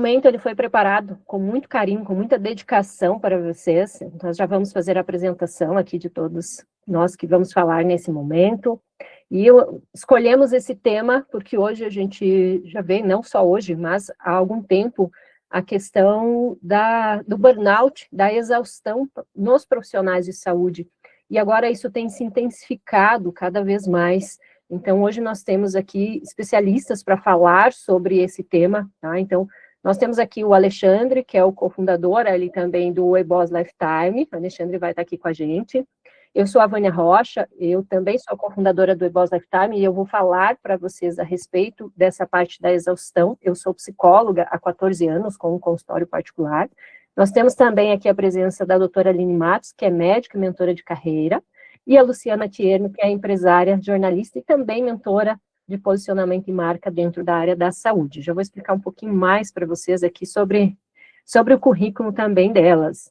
momento ele foi preparado com muito carinho, com muita dedicação para vocês. Nós já vamos fazer a apresentação aqui de todos nós que vamos falar nesse momento. E escolhemos esse tema porque hoje a gente já vê, não só hoje, mas há algum tempo, a questão do burnout, da exaustão nos profissionais de saúde. E agora isso tem se intensificado cada vez mais. Então, hoje nós temos aqui especialistas para falar sobre esse tema, tá? Então, nós temos aqui o Alexandre, que é o cofundador ali também do EBOS Lifetime. O Alexandre vai estar aqui com a gente. Eu sou a Vânia Rocha, eu também sou cofundadora do EBOS Lifetime e eu vou falar para vocês a respeito dessa parte da exaustão. Eu sou psicóloga há 14 anos, com um consultório particular. Nós temos também aqui a presença da doutora Aline Matos, que é médica e mentora de carreira, e a Luciana Tierno, que é empresária, jornalista e também mentora de posicionamento e marca dentro da área da saúde. Já vou explicar um pouquinho mais para vocês aqui sobre o currículo também delas.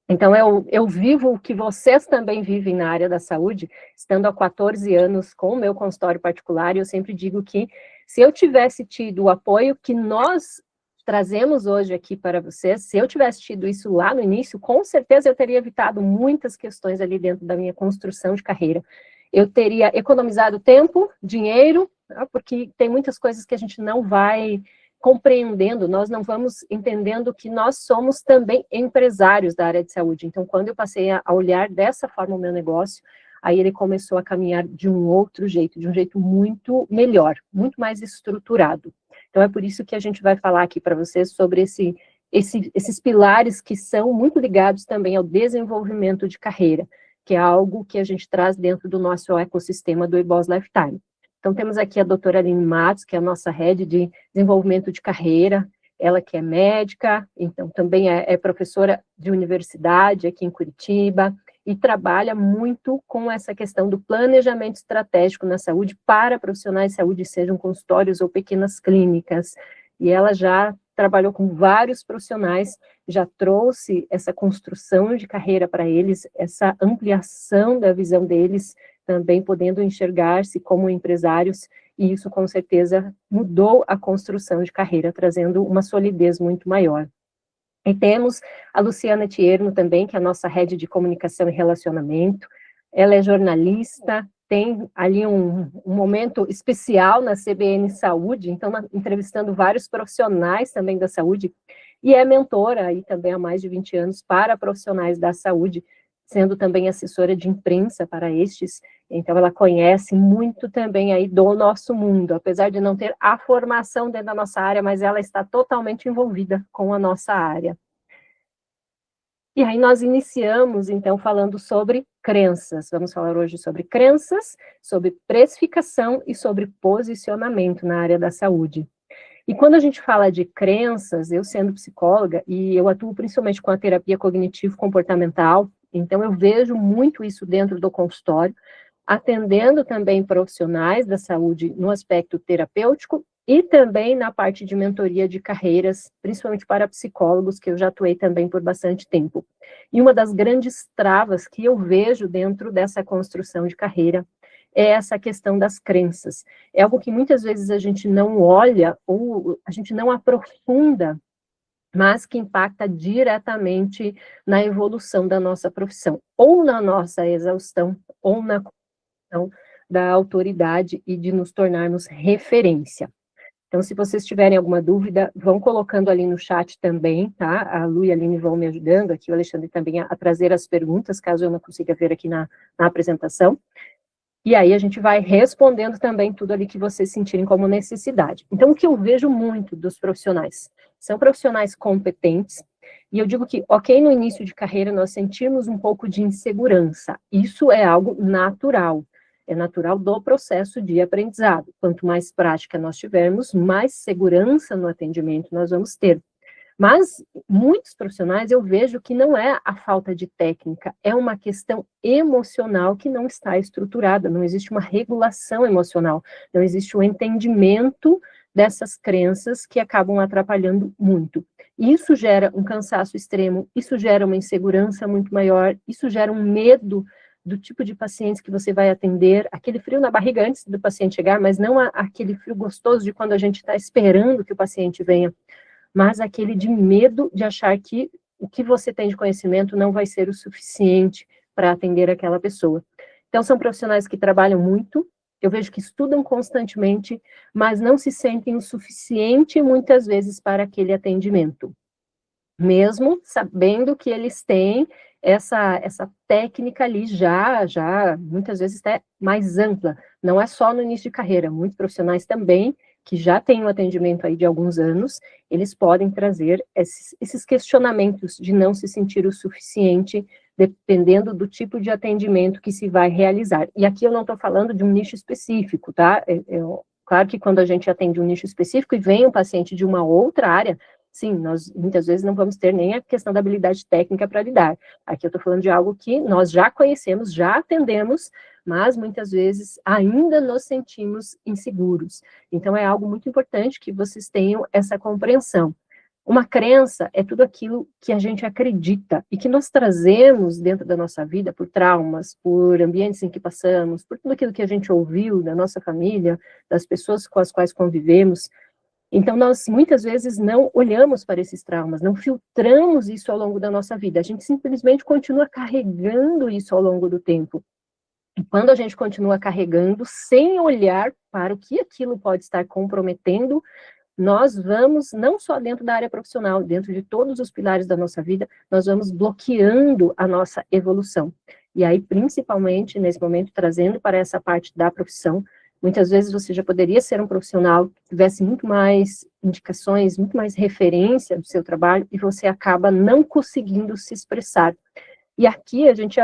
Então, eu vivo o que vocês também vivem na área da saúde, estando há 14 anos com o meu consultório particular, e eu sempre digo que se eu tivesse tido o apoio que nós trazemos hoje aqui para vocês, se eu tivesse tido isso lá no início, com certeza eu teria evitado muitas questões ali dentro da minha construção de carreira. Eu teria economizado tempo, dinheiro, porque tem muitas coisas que a gente não vai compreendendo, nós não vamos entendendo que nós somos também empresários da área de saúde. Então, quando eu passei a olhar dessa forma o meu negócio, aí ele começou a caminhar de um outro jeito, de um jeito muito melhor, muito mais estruturado. Então, é por isso que a gente vai falar aqui para vocês sobre esses pilares que são muito ligados também ao desenvolvimento de carreira, que é algo que a gente traz dentro do nosso ecossistema do EBOS Lifetime. Então, temos aqui a doutora Aline Matos, que é a nossa head de desenvolvimento de carreira, ela que é médica, então também é professora de universidade aqui em Curitiba, e trabalha muito com essa questão do planejamento estratégico na saúde para profissionais de saúde, sejam consultórios ou pequenas clínicas, e ela já trabalhou com vários profissionais, já trouxe essa construção de carreira para eles, essa ampliação da visão deles, também podendo enxergar-se como empresários, e isso com certeza mudou a construção de carreira, trazendo uma solidez muito maior. E temos a Luciana Tierno também, que é a nossa head de comunicação e relacionamento, ela é jornalista, tem ali um momento especial na CBN Saúde, então entrevistando vários profissionais também da saúde, e é mentora aí também há mais de 20 anos para profissionais da saúde, sendo também assessora de imprensa para estes, então ela conhece muito também aí do nosso mundo, apesar de não ter a formação dentro da nossa área, mas ela está totalmente envolvida com a nossa área. E aí nós iniciamos, então, falando sobre crenças. Vamos falar hoje sobre crenças, sobre precificação e sobre posicionamento na área da saúde. E quando a gente fala de crenças, eu sendo psicóloga, e eu atuo principalmente com a terapia cognitivo-comportamental, então eu vejo muito isso dentro do consultório, atendendo também profissionais da saúde no aspecto terapêutico e também na parte de mentoria de carreiras, principalmente para psicólogos, que eu já atuei também por bastante tempo. E uma das grandes travas que eu vejo dentro dessa construção de carreira é essa questão das crenças. É algo que muitas vezes a gente não olha ou a gente não aprofunda, mas que impacta diretamente na evolução da nossa profissão, ou na nossa exaustão, ou na construção da autoridade e de nos tornarmos referência. Então, se vocês tiverem alguma dúvida, vão colocando ali no chat também, tá? A Lu e a Aline vão me ajudando aqui, o Alexandre também a trazer as perguntas, caso eu não consiga ver aqui na apresentação. E aí a gente vai respondendo também tudo ali que vocês sentirem como necessidade. Então, o que eu vejo muito dos profissionais? São profissionais competentes, e eu digo que, ok, no início de carreira nós sentimos um pouco de insegurança. Isso é algo natural. É natural do processo de aprendizado. Quanto mais prática nós tivermos, mais segurança no atendimento nós vamos ter. Mas muitos profissionais eu vejo que não é a falta de técnica, é uma questão emocional que não está estruturada, não existe uma regulação emocional, não existe um entendimento dessas crenças que acabam atrapalhando muito. Isso gera um cansaço extremo, isso gera uma insegurança muito maior, isso gera um medo do tipo de pacientes que você vai atender, aquele frio na barriga antes do paciente chegar, mas não aquele frio gostoso de quando a gente está esperando que o paciente venha. mas aquele de medo de achar que o que você tem de conhecimento não vai ser o suficiente para atender aquela pessoa. Então, são profissionais que trabalham muito, eu vejo que estudam constantemente, mas não se sentem o suficiente, muitas vezes, para aquele atendimento. Mesmo sabendo que eles têm essa técnica ali já, muitas vezes até mais ampla. Não é só no início de carreira, muitos profissionais também, que já têm um atendimento aí de alguns anos, eles podem trazer esses questionamentos de não se sentir o suficiente, dependendo do tipo de atendimento que se vai realizar. E aqui eu não estou falando de um nicho específico, tá? Claro que quando a gente atende um nicho específico e vem um paciente de uma outra área, sim, nós muitas vezes não vamos ter nem a questão da habilidade técnica para lidar. Aqui eu estou falando de algo que nós já conhecemos, já atendemos, mas muitas vezes ainda nos sentimos inseguros. Então é algo muito importante que vocês tenham essa compreensão. Uma crença é tudo aquilo que a gente acredita e que nós trazemos dentro da nossa vida por traumas, por ambientes em que passamos, por tudo aquilo que a gente ouviu da nossa família, das pessoas com as quais convivemos. Então, nós muitas vezes não olhamos para esses traumas, não filtramos isso ao longo da nossa vida, a gente simplesmente continua carregando isso ao longo do tempo. E quando a gente continua carregando, sem olhar para o que aquilo pode estar comprometendo, nós vamos, não só dentro da área profissional, dentro de todos os pilares da nossa vida, nós vamos bloqueando a nossa evolução. E aí, principalmente, nesse momento, trazendo para essa parte da profissão, muitas vezes você já poderia ser um profissional que tivesse muito mais indicações, muito mais referência do seu trabalho, e você acaba não conseguindo se expressar. E aqui a gente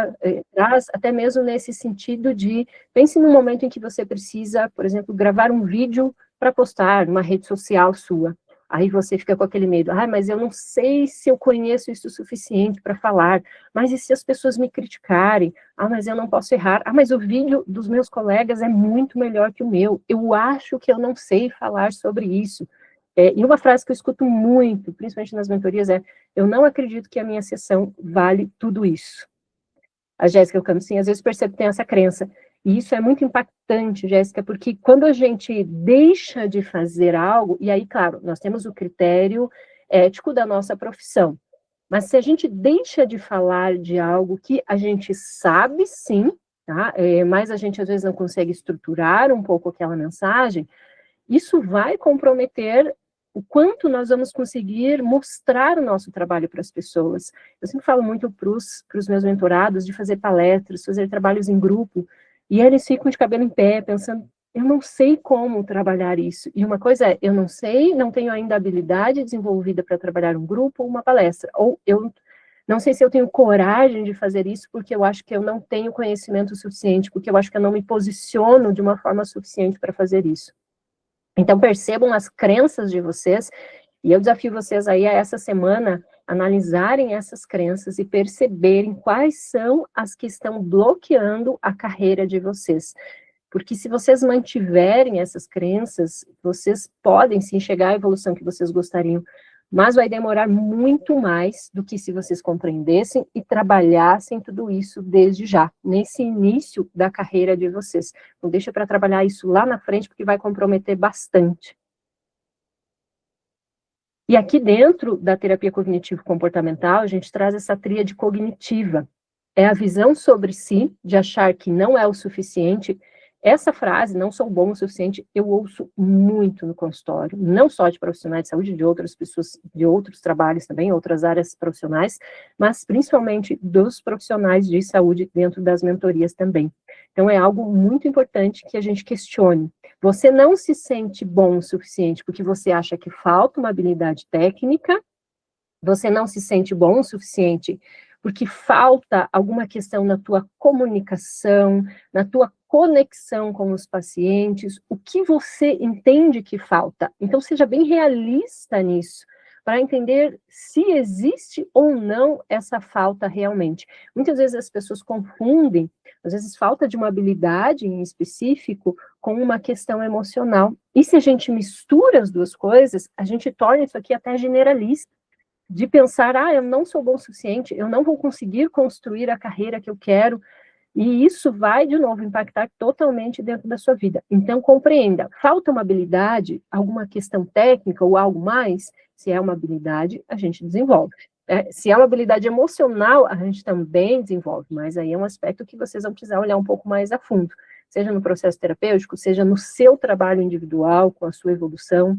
traz até mesmo nesse sentido de, pense no momento em que você precisa, por exemplo, gravar um vídeo para postar numa rede social sua. Aí você fica com aquele medo, mas eu não sei se eu conheço isso o suficiente para falar, mas e se as pessoas me criticarem? Mas eu não posso errar. Mas o vídeo dos meus colegas é muito melhor que o meu. Eu acho que eu não sei falar sobre isso. E uma frase que eu escuto muito, principalmente nas mentorias, é: eu não acredito que a minha sessão vale tudo isso. A Jéssica Camusim, às vezes percebe que tem essa crença. E isso é muito impactante, Jéssica, porque quando a gente deixa de fazer algo, e aí, claro, nós temos o critério ético da nossa profissão, mas se a gente deixa de falar de algo que a gente sabe sim, tá? Mas a gente às vezes não consegue estruturar um pouco aquela mensagem, isso vai comprometer o quanto nós vamos conseguir mostrar o nosso trabalho para as pessoas. Eu sempre falo muito para os meus mentorados de fazer palestras, fazer trabalhos em grupo, e eles ficam de cabelo em pé, pensando, eu não sei como trabalhar isso. E uma coisa é, eu não sei, não tenho ainda habilidade desenvolvida para trabalhar um grupo ou uma palestra, ou eu não sei se eu tenho coragem de fazer isso, porque eu acho que eu não tenho conhecimento suficiente, porque eu acho que eu não me posiciono de uma forma suficiente para fazer isso. Então, percebam as crenças de vocês, e eu desafio vocês aí a essa semana analisarem essas crenças e perceberem quais são as que estão bloqueando a carreira de vocês. Porque se vocês mantiverem essas crenças, vocês podem sim chegar à evolução que vocês gostariam, mas vai demorar muito mais do que se vocês compreendessem e trabalhassem tudo isso desde já, nesse início da carreira de vocês. Não deixa para trabalhar isso lá na frente, porque vai comprometer bastante. E aqui dentro da terapia cognitivo-comportamental, a gente traz essa tríade cognitiva. É a visão sobre si, de achar que não é o suficiente. Essa frase, não sou bom o suficiente, eu ouço muito no consultório, não só de profissionais de saúde, de outras pessoas, de outros trabalhos também, outras áreas profissionais, mas principalmente dos profissionais de saúde dentro das mentorias também. Então, é algo muito importante que a gente questione. Você não se sente bom o suficiente porque você acha que falta uma habilidade técnica, você não se sente bom o suficiente porque falta alguma questão na tua comunicação, na tua conexão com os pacientes, o que você entende que falta. Então, seja bem realista nisso, para entender se existe ou não essa falta realmente. Muitas vezes as pessoas confundem, às vezes falta de uma habilidade em específico com uma questão emocional. E se a gente mistura as duas coisas, a gente torna isso aqui até generalista, de pensar, eu não sou bom o suficiente, eu não vou conseguir construir a carreira que eu quero. E isso vai, de novo, impactar totalmente dentro da sua vida. Então, compreenda, falta uma habilidade, alguma questão técnica ou algo mais, se é uma habilidade, a gente desenvolve. Se é uma habilidade emocional, a gente também desenvolve, mas aí é um aspecto que vocês vão precisar olhar um pouco mais a fundo, seja no processo terapêutico, seja no seu trabalho individual, com a sua evolução,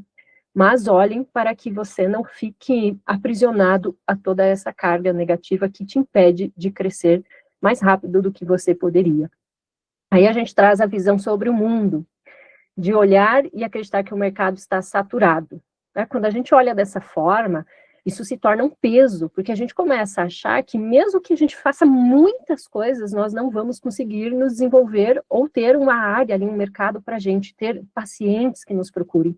mas olhem para que você não fique aprisionado a toda essa carga negativa que te impede de crescer mais rápido do que você poderia. Aí a gente traz a visão sobre o mundo, de olhar e acreditar que o mercado está saturado. Quando a gente olha dessa forma, isso se torna um peso, porque a gente começa a achar que mesmo que a gente faça muitas coisas, nós não vamos conseguir nos desenvolver ou ter uma área ali, um mercado para a gente, ter pacientes que nos procurem.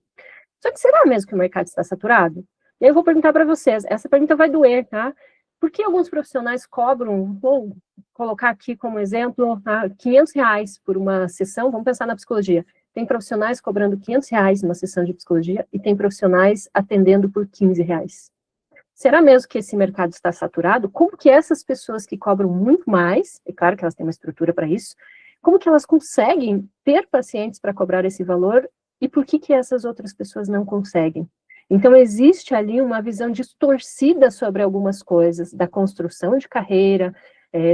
Só que será mesmo que o mercado está saturado? E aí eu vou perguntar para vocês, essa pergunta vai doer, tá? Por que alguns profissionais cobram, vou colocar aqui como exemplo, R$ 500 por uma sessão, vamos pensar na psicologia. Tem profissionais cobrando R$ 500 numa sessão de psicologia e tem profissionais atendendo por R$ 15. Será mesmo que esse mercado está saturado? Como que essas pessoas que cobram muito mais, é claro que elas têm uma estrutura para isso, como que elas conseguem ter pacientes para cobrar esse valor e por que essas outras pessoas não conseguem? Então, existe ali uma visão distorcida sobre algumas coisas, da construção de carreira,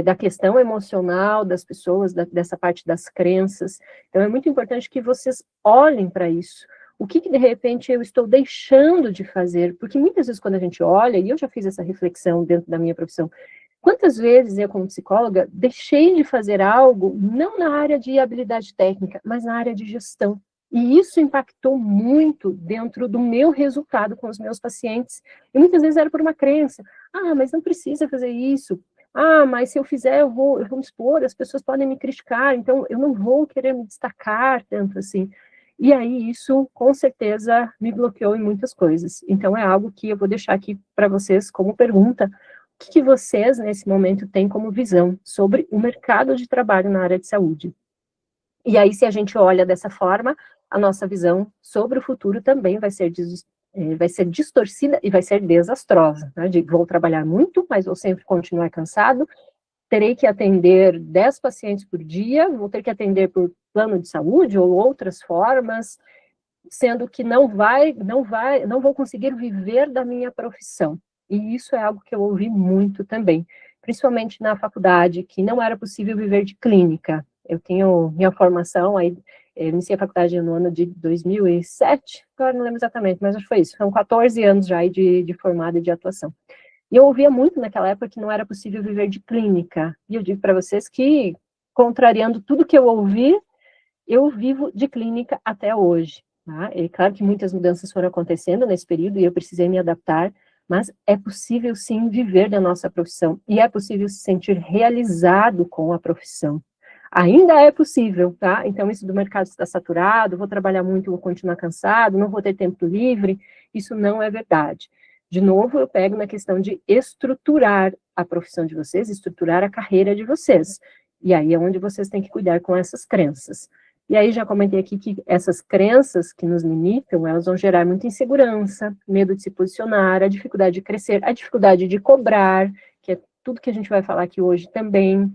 da questão emocional das pessoas, dessa parte das crenças. Então, é muito importante que vocês olhem para isso. O que, de repente, eu estou deixando de fazer? Porque muitas vezes, quando a gente olha, e eu já fiz essa reflexão dentro da minha profissão, quantas vezes eu, como psicóloga, deixei de fazer algo, não na área de habilidade técnica, mas na área de gestão. E isso impactou muito dentro do meu resultado com os meus pacientes. E muitas vezes era por uma crença. Mas não precisa fazer isso. Mas se eu fizer, eu vou me expor, as pessoas podem me criticar, então eu não vou querer me destacar tanto assim. E aí isso, com certeza, me bloqueou em muitas coisas. Então é algo que eu vou deixar aqui para vocês como pergunta. O que vocês, nesse momento, têm como visão sobre o mercado de trabalho na área de saúde? E aí, se a gente olha dessa forma, a nossa visão sobre o futuro também vai ser distorcida e vai ser desastrosa. Né? Vou trabalhar muito, mas vou sempre continuar cansado, terei que atender 10 pacientes por dia, vou ter que atender por plano de saúde ou outras formas, sendo que não vou conseguir viver da minha profissão. E isso é algo que eu ouvi muito também, principalmente na faculdade, que não era possível viver de clínica. Eu tenho minha formação, aí iniciei a faculdade no ano de 2007, agora não lembro exatamente, mas acho que foi isso, são 14 anos já de formada e de atuação. E eu ouvia muito naquela época que não era possível viver de clínica, e eu digo para vocês que, contrariando tudo que eu ouvi, eu vivo de clínica até hoje. Tá? É claro que muitas mudanças foram acontecendo nesse período e eu precisei me adaptar, mas é possível sim viver da nossa profissão e é possível se sentir realizado com a profissão. Ainda é possível, tá? Então, isso do mercado está saturado, vou trabalhar muito, vou continuar cansado, não vou ter tempo livre, isso não é verdade. De novo, eu pego na questão de estruturar a profissão de vocês, estruturar a carreira de vocês. E aí é onde vocês têm que cuidar com essas crenças. E aí já comentei aqui que essas crenças que nos limitam, elas vão gerar muita insegurança, medo de se posicionar, a dificuldade de crescer, a dificuldade de cobrar, que é tudo que a gente vai falar aqui hoje também,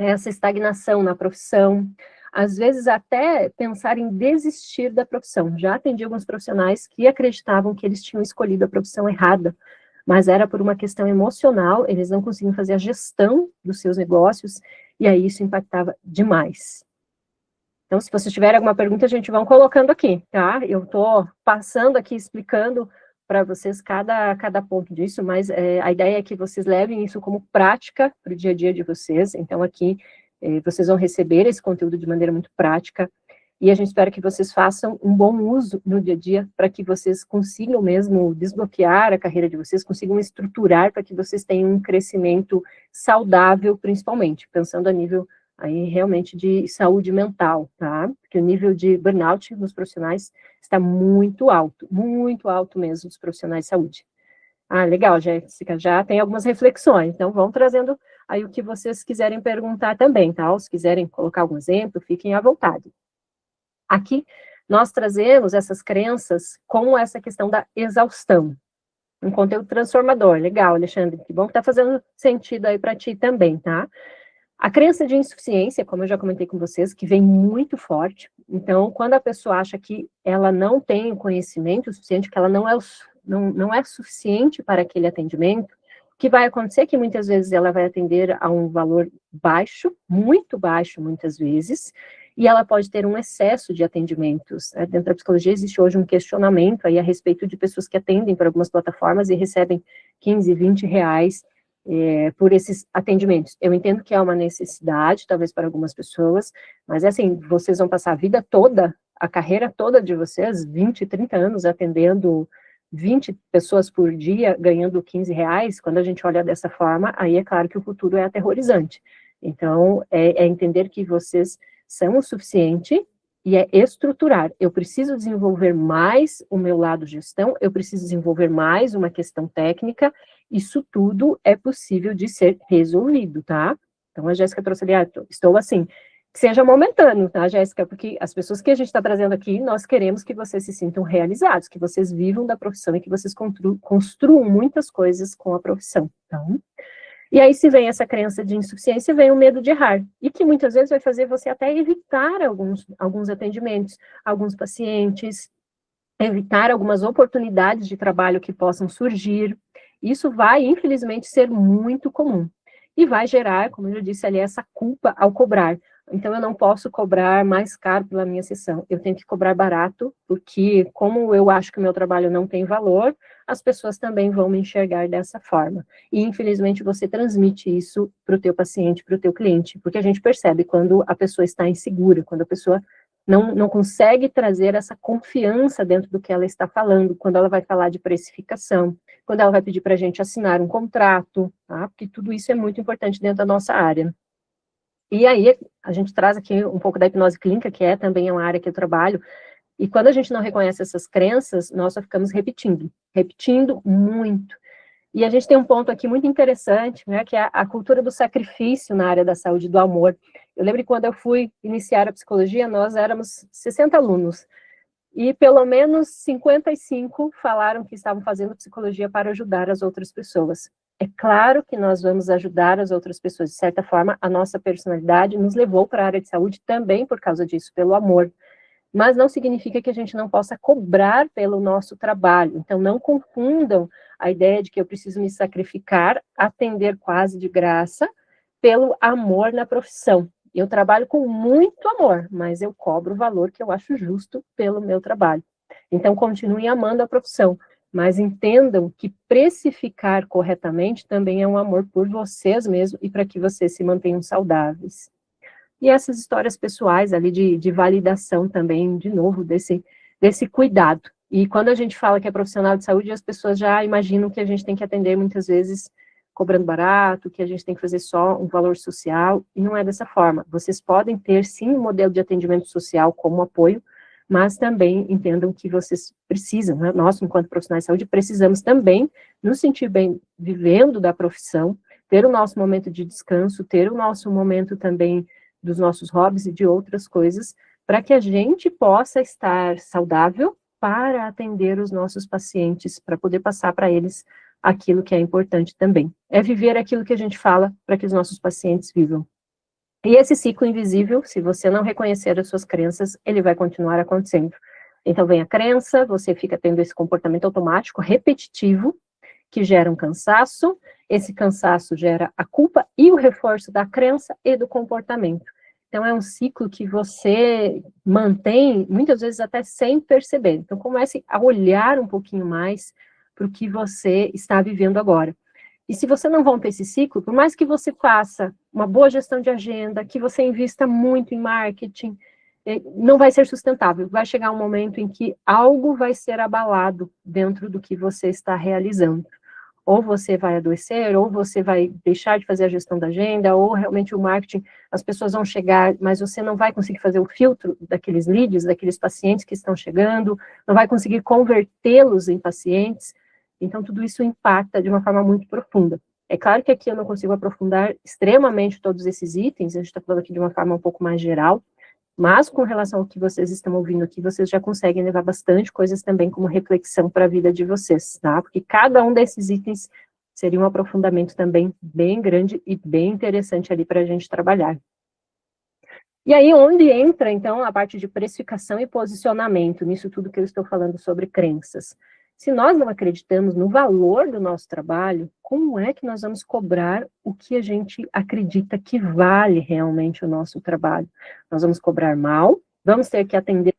essa estagnação na profissão, às vezes até pensar em desistir da profissão. Já atendi alguns profissionais que acreditavam que eles tinham escolhido a profissão errada, mas era por uma questão emocional, eles não conseguiam fazer a gestão dos seus negócios, e aí isso impactava demais. Então, se vocês tiverem alguma pergunta, a gente vai colocando aqui, tá? Eu estou passando aqui, explicando para vocês cada ponto disso, mas a ideia é que vocês levem isso como prática para o dia a dia de vocês. Então, aqui, vocês vão receber esse conteúdo de maneira muito prática, e a gente espera que vocês façam um bom uso no dia a dia, para que vocês consigam mesmo desbloquear a carreira de vocês, consigam estruturar para que vocês tenham um crescimento saudável, principalmente, pensando a nível aí realmente de saúde mental, tá? Porque o nível de burnout nos profissionais está muito alto mesmo, dos profissionais de saúde. Legal, Jéssica, já tem algumas reflexões, então vão trazendo aí o que vocês quiserem perguntar também, tá? Ou se quiserem colocar algum exemplo, fiquem à vontade. Aqui, nós trazemos essas crenças com essa questão da exaustão, um conteúdo transformador. Legal, Alexandre, que bom que está fazendo sentido aí para ti também, tá? A crença de insuficiência, como eu já comentei com vocês, que vem muito forte. Então, quando a pessoa acha que ela não tem o conhecimento suficiente, que ela não é suficiente para aquele atendimento, o que vai acontecer é que muitas vezes ela vai atender a um valor baixo, muito baixo muitas vezes, e ela pode ter um excesso de atendimentos. Dentro da psicologia existe hoje um questionamento aí a respeito de pessoas que atendem para algumas plataformas e recebem 15, 20 reais por esses atendimentos. Eu entendo que é uma necessidade, talvez para algumas pessoas, mas assim, vocês vão passar a vida toda, a carreira toda de vocês, 20, 30 anos atendendo 20 pessoas por dia, ganhando 15 reais, quando a gente olha dessa forma, aí é claro que o futuro é aterrorizante. Então, é entender que vocês são o suficiente e é estruturar. Eu preciso desenvolver mais o meu lado gestão, eu preciso desenvolver mais uma questão técnica. Isso tudo é possível de ser resolvido, tá? Então, a Jéssica trouxe ali, estou assim, que seja momentâneo, tá, Jéssica? Porque as pessoas que a gente está trazendo aqui, nós queremos que vocês se sintam realizados, que vocês vivam da profissão e que vocês construam muitas coisas com a profissão, então... E aí, se vem essa crença de insuficiência, vem o medo de errar, e que muitas vezes vai fazer você até evitar alguns atendimentos, alguns pacientes, evitar algumas oportunidades de trabalho que possam surgir. Isso vai, infelizmente, ser muito comum. E vai gerar, como eu já disse ali, essa culpa ao cobrar. Então, eu não posso cobrar mais caro pela minha sessão. Eu tenho que cobrar barato, porque como eu acho que o meu trabalho não tem valor, as pessoas também vão me enxergar dessa forma. E, infelizmente, você transmite isso para o teu paciente, para o teu cliente, porque a gente percebe quando a pessoa está insegura, quando a pessoa não consegue trazer essa confiança dentro do que ela está falando, quando ela vai falar de precificação, quando ela vai pedir para a gente assinar um contrato, tá? Porque tudo isso é muito importante dentro da nossa área. E aí, a gente traz aqui um pouco da hipnose clínica, que também uma área que eu trabalho, e quando a gente não reconhece essas crenças, nós só ficamos repetindo muito. E a gente tem um ponto aqui muito interessante, né, que é a cultura do sacrifício na área da saúde, do amor. Eu lembro que quando eu fui iniciar a psicologia, nós éramos 60 alunos, e pelo menos 55 falaram que estavam fazendo psicologia para ajudar as outras pessoas. É claro que nós vamos ajudar as outras pessoas, de certa forma, a nossa personalidade nos levou para a área de saúde também por causa disso, pelo amor. Mas não significa que a gente não possa cobrar pelo nosso trabalho. Então, não confundam a ideia de que eu preciso me sacrificar, atender quase de graça, pelo amor na profissão. Eu trabalho com muito amor, mas eu cobro o valor que eu acho justo pelo meu trabalho. Então, continuem amando a profissão, mas entendam que precificar corretamente também é um amor por vocês mesmos e para que vocês se mantenham saudáveis. E essas histórias pessoais ali de validação também, de novo, desse cuidado. E quando a gente fala que é profissional de saúde, as pessoas já imaginam que a gente tem que atender muitas vezes cobrando barato, que a gente tem que fazer só um valor social, e não é dessa forma. Vocês podem ter, sim, um modelo de atendimento social como apoio, mas também entendam que vocês precisam, né? Nós, enquanto profissionais de saúde, precisamos também nos sentir bem vivendo da profissão, ter o nosso momento de descanso, ter o nosso momento também dos nossos hobbies e de outras coisas, para que a gente possa estar saudável para atender os nossos pacientes, para poder passar para eles aquilo que é importante também. É viver aquilo que a gente fala para que os nossos pacientes vivam. E esse ciclo invisível, se você não reconhecer as suas crenças, ele vai continuar acontecendo. Então vem a crença, você fica tendo esse comportamento automático, repetitivo, que gera um cansaço, esse cansaço gera a culpa e o reforço da crença e do comportamento. Então, é um ciclo que você mantém, muitas vezes até sem perceber. Então, comece a olhar um pouquinho mais para o que você está vivendo agora. E se você não romper esse ciclo, por mais que você faça uma boa gestão de agenda, que você invista muito em marketing, não vai ser sustentável. Vai chegar um momento em que algo vai ser abalado dentro do que você está realizando. Ou você vai adoecer, ou você vai deixar de fazer a gestão da agenda, ou realmente o marketing, as pessoas vão chegar, mas você não vai conseguir fazer o filtro daqueles leads, daqueles pacientes que estão chegando, não vai conseguir convertê-los em pacientes. Então, tudo isso impacta de uma forma muito profunda. É claro que aqui eu não consigo aprofundar extremamente todos esses itens, a gente está falando aqui de uma forma um pouco mais geral, mas com relação ao que vocês estão ouvindo aqui, vocês já conseguem levar bastante coisas também como reflexão para a vida de vocês, tá? Porque cada um desses itens seria um aprofundamento também bem grande e bem interessante ali para a gente trabalhar. E aí, onde entra, então, a parte de precificação e posicionamento, nisso tudo que eu estou falando sobre crenças. Se nós não acreditamos no valor do nosso trabalho, como é que nós vamos cobrar o que a gente acredita que vale realmente o nosso trabalho? Nós vamos cobrar mal, vamos ter que atender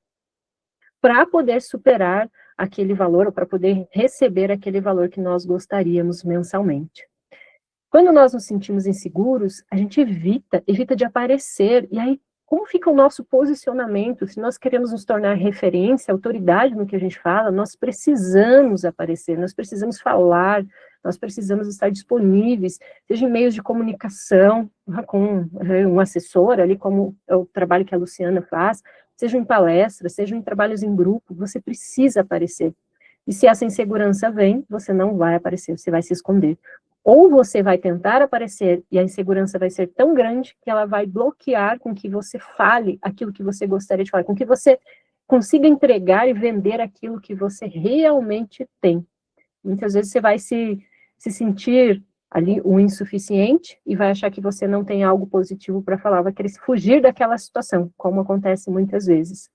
para poder superar aquele valor, ou para poder receber aquele valor que nós gostaríamos mensalmente. Quando nós nos sentimos inseguros, a gente evita de aparecer, e aí como fica o nosso posicionamento? Se nós queremos nos tornar referência, autoridade no que a gente fala, nós precisamos aparecer, nós precisamos falar, nós precisamos estar disponíveis, seja em meios de comunicação, com um assessor ali, como é o trabalho que a Luciana faz, seja em palestras, seja em trabalhos em grupo, você precisa aparecer. E se essa insegurança vem, você não vai aparecer, você vai se esconder. Ou você vai tentar aparecer e a insegurança vai ser tão grande que ela vai bloquear com que você fale aquilo que você gostaria de falar, com que você consiga entregar e vender aquilo que você realmente tem. Muitas vezes você vai se sentir ali um insuficiente e vai achar que você não tem algo positivo para falar, vai querer fugir daquela situação, como acontece muitas vezes.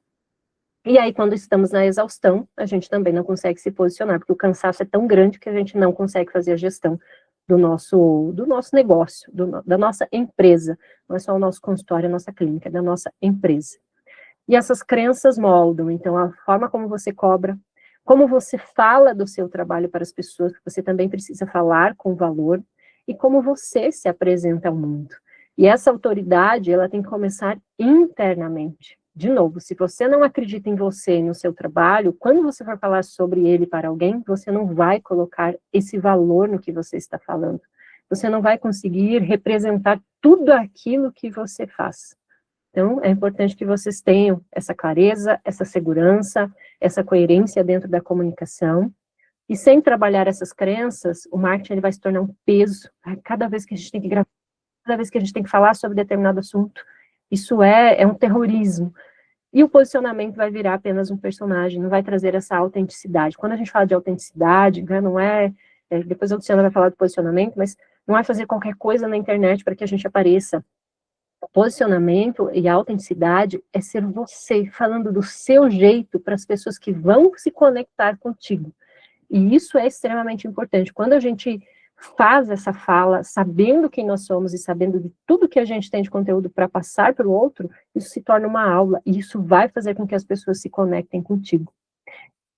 E aí, quando estamos na exaustão, a gente também não consegue se posicionar, porque o cansaço é tão grande que a gente não consegue fazer a gestão do nosso negócio, da nossa empresa. Não é só o nosso consultório, a nossa clínica, é da nossa empresa. E essas crenças moldam, então, a forma como você cobra, como você fala do seu trabalho para as pessoas, você também precisa falar com valor, e como você se apresenta ao mundo. E essa autoridade, ela tem que começar internamente. De novo, se você não acredita em você e no seu trabalho, quando você for falar sobre ele para alguém, você não vai colocar esse valor no que você está falando. Você não vai conseguir representar tudo aquilo que você faz. Então, é importante que vocês tenham essa clareza, essa segurança, essa coerência dentro da comunicação. E sem trabalhar essas crenças, o marketing ele vai se tornar um peso. Cada vez que a gente tem que gravar, cada vez que a gente tem que falar sobre determinado assunto, isso é um terrorismo. E o posicionamento vai virar apenas um personagem, não vai trazer essa autenticidade. Quando a gente fala de autenticidade, né, não depois a Luciana vai falar do posicionamento, mas não é fazer qualquer coisa na internet para que a gente apareça. O posicionamento e a autenticidade é ser você, falando do seu jeito para as pessoas que vão se conectar contigo. E isso é extremamente importante. Quando a gente faz essa fala, sabendo quem nós somos e sabendo de tudo que a gente tem de conteúdo para passar para o outro, isso se torna uma aula, e isso vai fazer com que as pessoas se conectem contigo.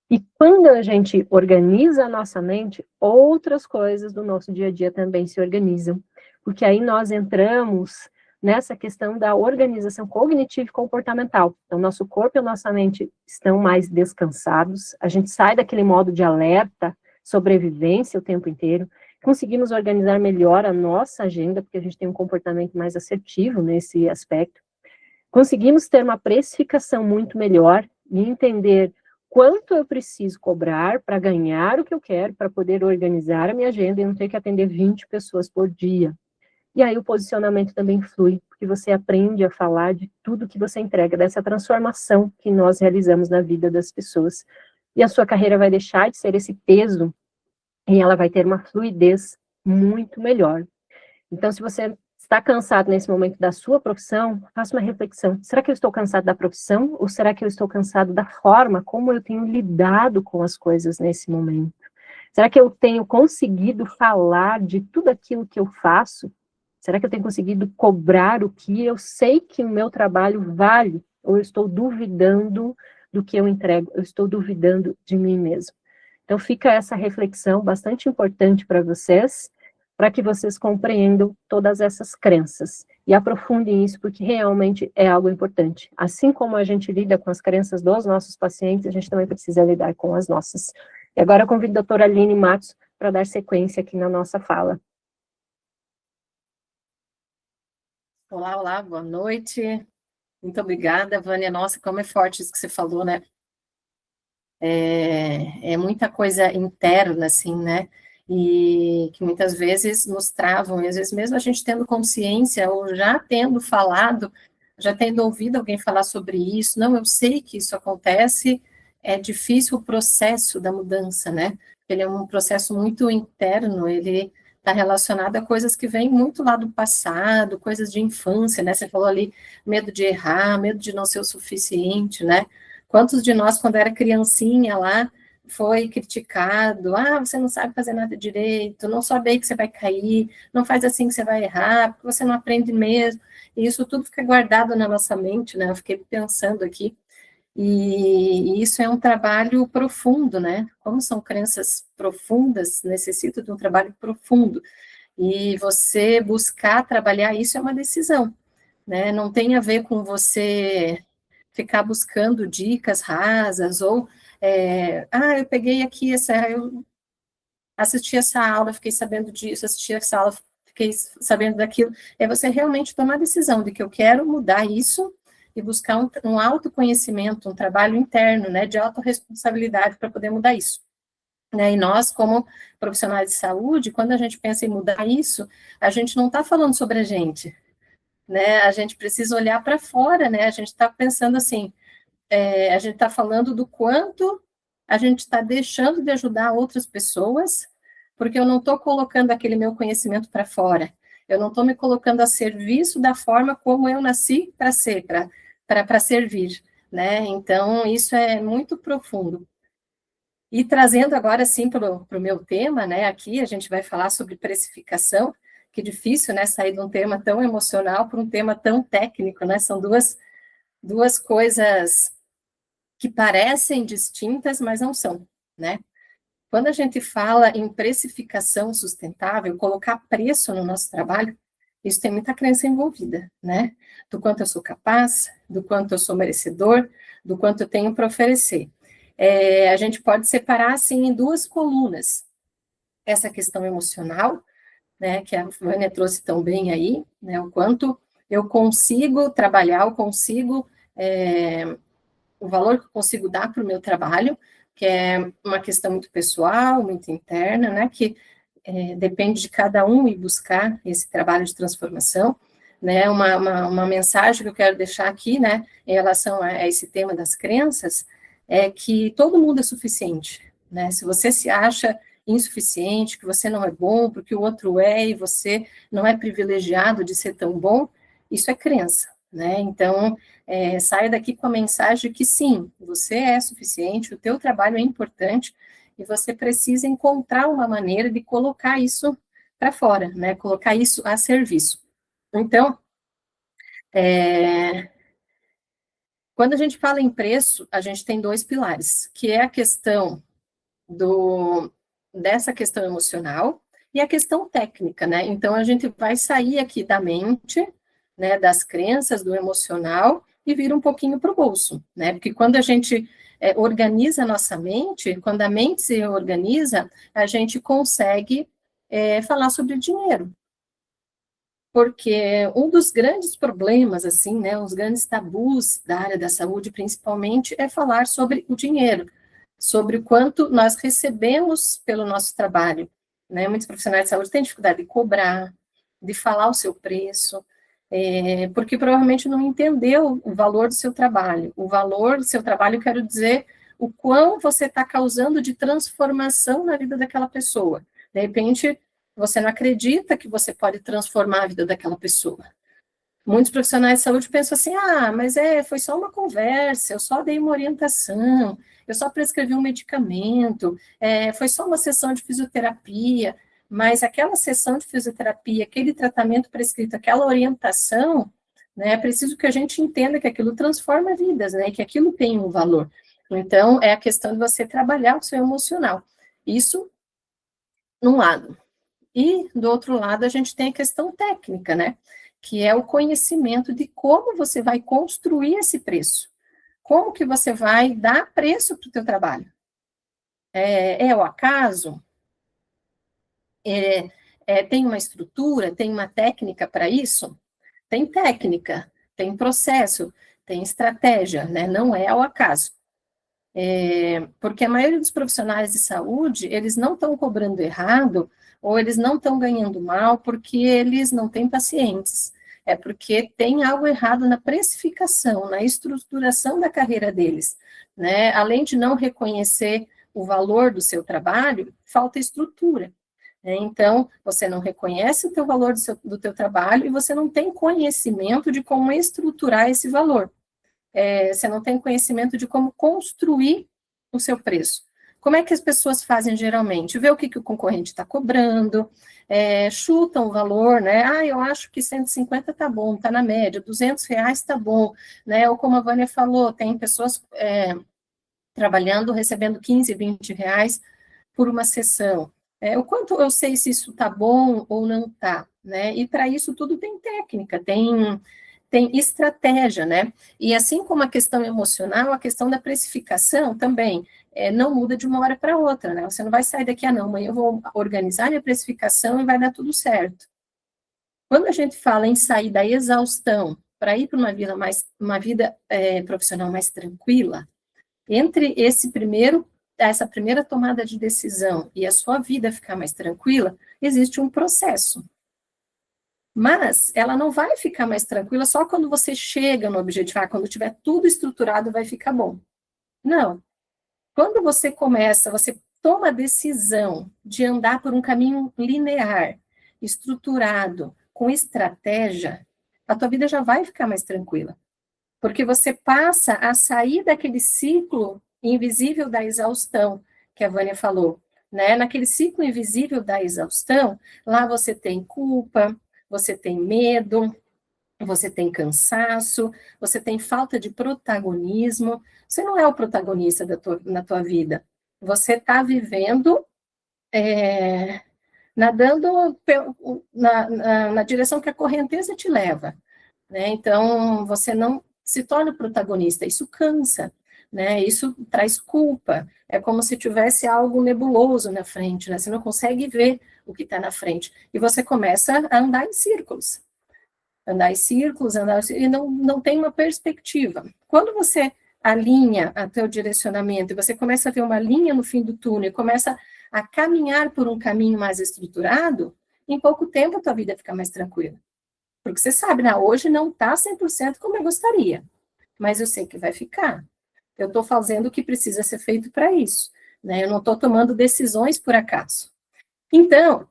E quando a gente organiza a nossa mente, outras coisas do nosso dia a dia também se organizam, porque aí nós entramos nessa questão da organização cognitiva e comportamental. Então, nosso corpo e a nossa mente estão mais descansados, a gente sai daquele modo de alerta, sobrevivência o tempo inteiro, conseguimos organizar melhor a nossa agenda, porque a gente tem um comportamento mais assertivo nesse aspecto, conseguimos ter uma precificação muito melhor e entender quanto eu preciso cobrar para ganhar o que eu quero, para poder organizar a minha agenda e não ter que atender 20 pessoas por dia. E aí o posicionamento também flui, porque você aprende a falar de tudo que você entrega, dessa transformação que nós realizamos na vida das pessoas. E a sua carreira vai deixar de ser esse peso e ela vai ter uma fluidez muito melhor. Então, se você está cansado nesse momento da sua profissão, faça uma reflexão. Será que eu estou cansado da profissão ou será que eu estou cansado da forma como eu tenho lidado com as coisas nesse momento? Será que eu tenho conseguido falar de tudo aquilo que eu faço? Será que eu tenho conseguido cobrar o que eu sei que o meu trabalho vale? Ou eu estou duvidando do que eu entrego? Eu estou duvidando de mim mesmo. Então, fica essa reflexão bastante importante para vocês, para que vocês compreendam todas essas crenças e aprofundem isso, porque realmente é algo importante. Assim como a gente lida com as crenças dos nossos pacientes, a gente também precisa lidar com as nossas. E agora eu convido a doutora Aline Matos para dar sequência aqui na nossa fala. Olá, olá, boa noite. Muito obrigada, Vânia. Nossa, como é forte isso que você falou, né? É muita coisa interna, assim, né? E que muitas vezes nos travam, e às vezes mesmo a gente tendo consciência, ou já tendo falado, já tendo ouvido alguém falar sobre isso, não, eu sei que isso acontece, é difícil o processo da mudança, né? ele é um processo muito interno, ele está relacionado a coisas que vêm muito lá do passado, coisas de infância, né? Você falou ali, medo de errar, medo de não ser o suficiente, né? Quantos de nós, quando era criancinha lá, foi criticado, você não sabe fazer nada direito, não sobe aí que você vai cair, não faz assim que você vai errar, porque você não aprende mesmo, e isso tudo fica guardado na nossa mente, né? Eu fiquei pensando aqui, e isso é um trabalho profundo, né? Como são crenças profundas, necessita de um trabalho profundo. E você buscar trabalhar isso é uma decisão, né? Não tem a ver com você ficar buscando dicas rasas ou eu peguei aqui eu assisti essa aula, fiquei sabendo disso, assisti essa aula, fiquei sabendo daquilo. É você realmente tomar a decisão de que eu quero mudar isso e buscar um autoconhecimento, um trabalho interno, né, de autorresponsabilidade para poder mudar isso. Né, e nós, como profissionais de saúde, quando a gente pensa em mudar isso, a gente não está falando sobre a gente, né, a gente precisa olhar para fora, né, a gente está pensando assim, a gente está falando do quanto a gente está deixando de ajudar outras pessoas, porque eu não estou colocando aquele meu conhecimento para fora, eu não estou me colocando a serviço da forma como eu nasci para ser, para servir, né? Então, isso é muito profundo. E trazendo agora, sim, para o meu tema, né, aqui a gente vai falar sobre precificação, que difícil, né, sair de um tema tão emocional para um tema tão técnico, né, são duas coisas que parecem distintas, mas não são, né? Quando a gente fala em precificação sustentável, colocar preço no nosso trabalho, isso tem muita crença envolvida, né? Do quanto eu sou capaz, do quanto eu sou merecedor, do quanto eu tenho para oferecer. A gente pode separar, assim, em duas colunas. Essa questão emocional, né, que a Vânia trouxe tão bem aí, né, o quanto eu consigo trabalhar, eu consigo o valor que eu consigo dar para o meu trabalho, que é uma questão muito pessoal, muito interna, né, que depende de cada um ir buscar esse trabalho de transformação, né, uma mensagem que eu quero deixar aqui, né, em relação a esse tema das crenças, é que todo mundo é suficiente, né, se você se acha insuficiente, que você não é bom, porque o outro é, e você não é privilegiado de ser tão bom, isso é crença, né, então, saia daqui com a mensagem que sim, você é suficiente, o teu trabalho é importante, e você precisa encontrar uma maneira de colocar isso para fora, né, colocar isso a serviço. Então, quando a gente fala em preço, a gente tem dois pilares, que é a questão dessa questão emocional e a questão técnica, né, então a gente vai sair aqui da mente, né, das crenças, do emocional, e vir um pouquinho para o bolso, né, porque quando a gente organiza a nossa mente, quando a mente se organiza, a gente consegue falar sobre dinheiro, porque um dos grandes problemas, assim, né, os grandes tabus da área da saúde, principalmente, é falar sobre o dinheiro, sobre o quanto nós recebemos pelo nosso trabalho, né, muitos profissionais de saúde têm dificuldade de cobrar, de falar o seu preço, porque provavelmente não entendeu o valor do seu trabalho. O valor do seu trabalho, eu quero dizer, o quão você está causando de transformação na vida daquela pessoa. De repente, você não acredita que você pode transformar a vida daquela pessoa. Muitos profissionais de saúde pensam assim, mas foi só uma conversa, eu só dei uma orientação, eu só prescrevi um medicamento, foi só uma sessão de fisioterapia, mas aquela sessão de fisioterapia, aquele tratamento prescrito, aquela orientação, né, é preciso que a gente entenda que aquilo transforma vidas, né, que aquilo tem um valor. Então, é a questão de você trabalhar o seu emocional. Isso, num lado. E, do outro lado, a gente tem a questão técnica, né, que é o conhecimento de como você vai construir esse preço. Como que você vai dar preço para o teu trabalho? É o acaso? Tem uma estrutura, tem uma técnica para isso? Tem técnica, tem processo, tem estratégia, né? Não é ao acaso. Porque a maioria dos profissionais de saúde, eles não estão cobrando errado, ou eles não estão ganhando mal, porque eles não têm pacientes. É porque tem algo errado na precificação, na estruturação da carreira deles, né? Além de não reconhecer o valor do seu trabalho, falta estrutura. Então, você não reconhece o teu valor do teu trabalho e você não tem conhecimento de como estruturar esse valor. Você não tem conhecimento de como construir o seu preço. Como é que as pessoas fazem geralmente? Vê o que o concorrente está cobrando, chutam o valor, né? Eu acho que 150 está bom, está na média, R$ 200 está bom, né? Ou como a Vânia falou, tem pessoas trabalhando, recebendo 15, R$ 20 por uma sessão. O quanto eu sei se isso está bom ou não está, né? E para isso tudo tem técnica, tem estratégia, né? E assim como a questão emocional, a questão da precificação também não muda de uma hora para outra, né? Você não vai sair daqui, não, amanhã eu vou organizar minha precificação e vai dar tudo certo. Quando a gente fala em sair da exaustão para ir para uma vida profissional mais tranquila, entre essa primeira tomada de decisão e a sua vida ficar mais tranquila, existe um processo. Mas ela não vai ficar mais tranquila só quando você chega no objetivo, quando tiver tudo estruturado vai ficar bom. Não. Quando você toma a decisão de andar por um caminho linear, estruturado, com estratégia, a tua vida já vai ficar mais tranquila. Porque você passa a sair daquele ciclo invisível da exaustão, que a Vânia falou, né? Naquele ciclo invisível da exaustão, lá você tem culpa, você tem medo, você tem cansaço, você tem falta de protagonismo, você não é o protagonista na tua vida, você está vivendo, nadando na direção que a correnteza te leva, né? Então, você não se torna protagonista, isso cansa, né? Isso traz culpa, é como se tivesse algo nebuloso na frente, né? Você não consegue ver o que está na frente, e você começa a andar em círculos, e não tem uma perspectiva. Quando você alinha a teu direcionamento, e você começa a ver uma linha no fim do túnel, e começa a caminhar por um caminho mais estruturado, em pouco tempo a tua vida fica mais tranquila. Porque você sabe, né? Hoje não está 100% como eu gostaria, mas eu sei que vai ficar. Eu estou fazendo o que precisa ser feito para isso, né? Eu não estou tomando decisões por acaso. Então,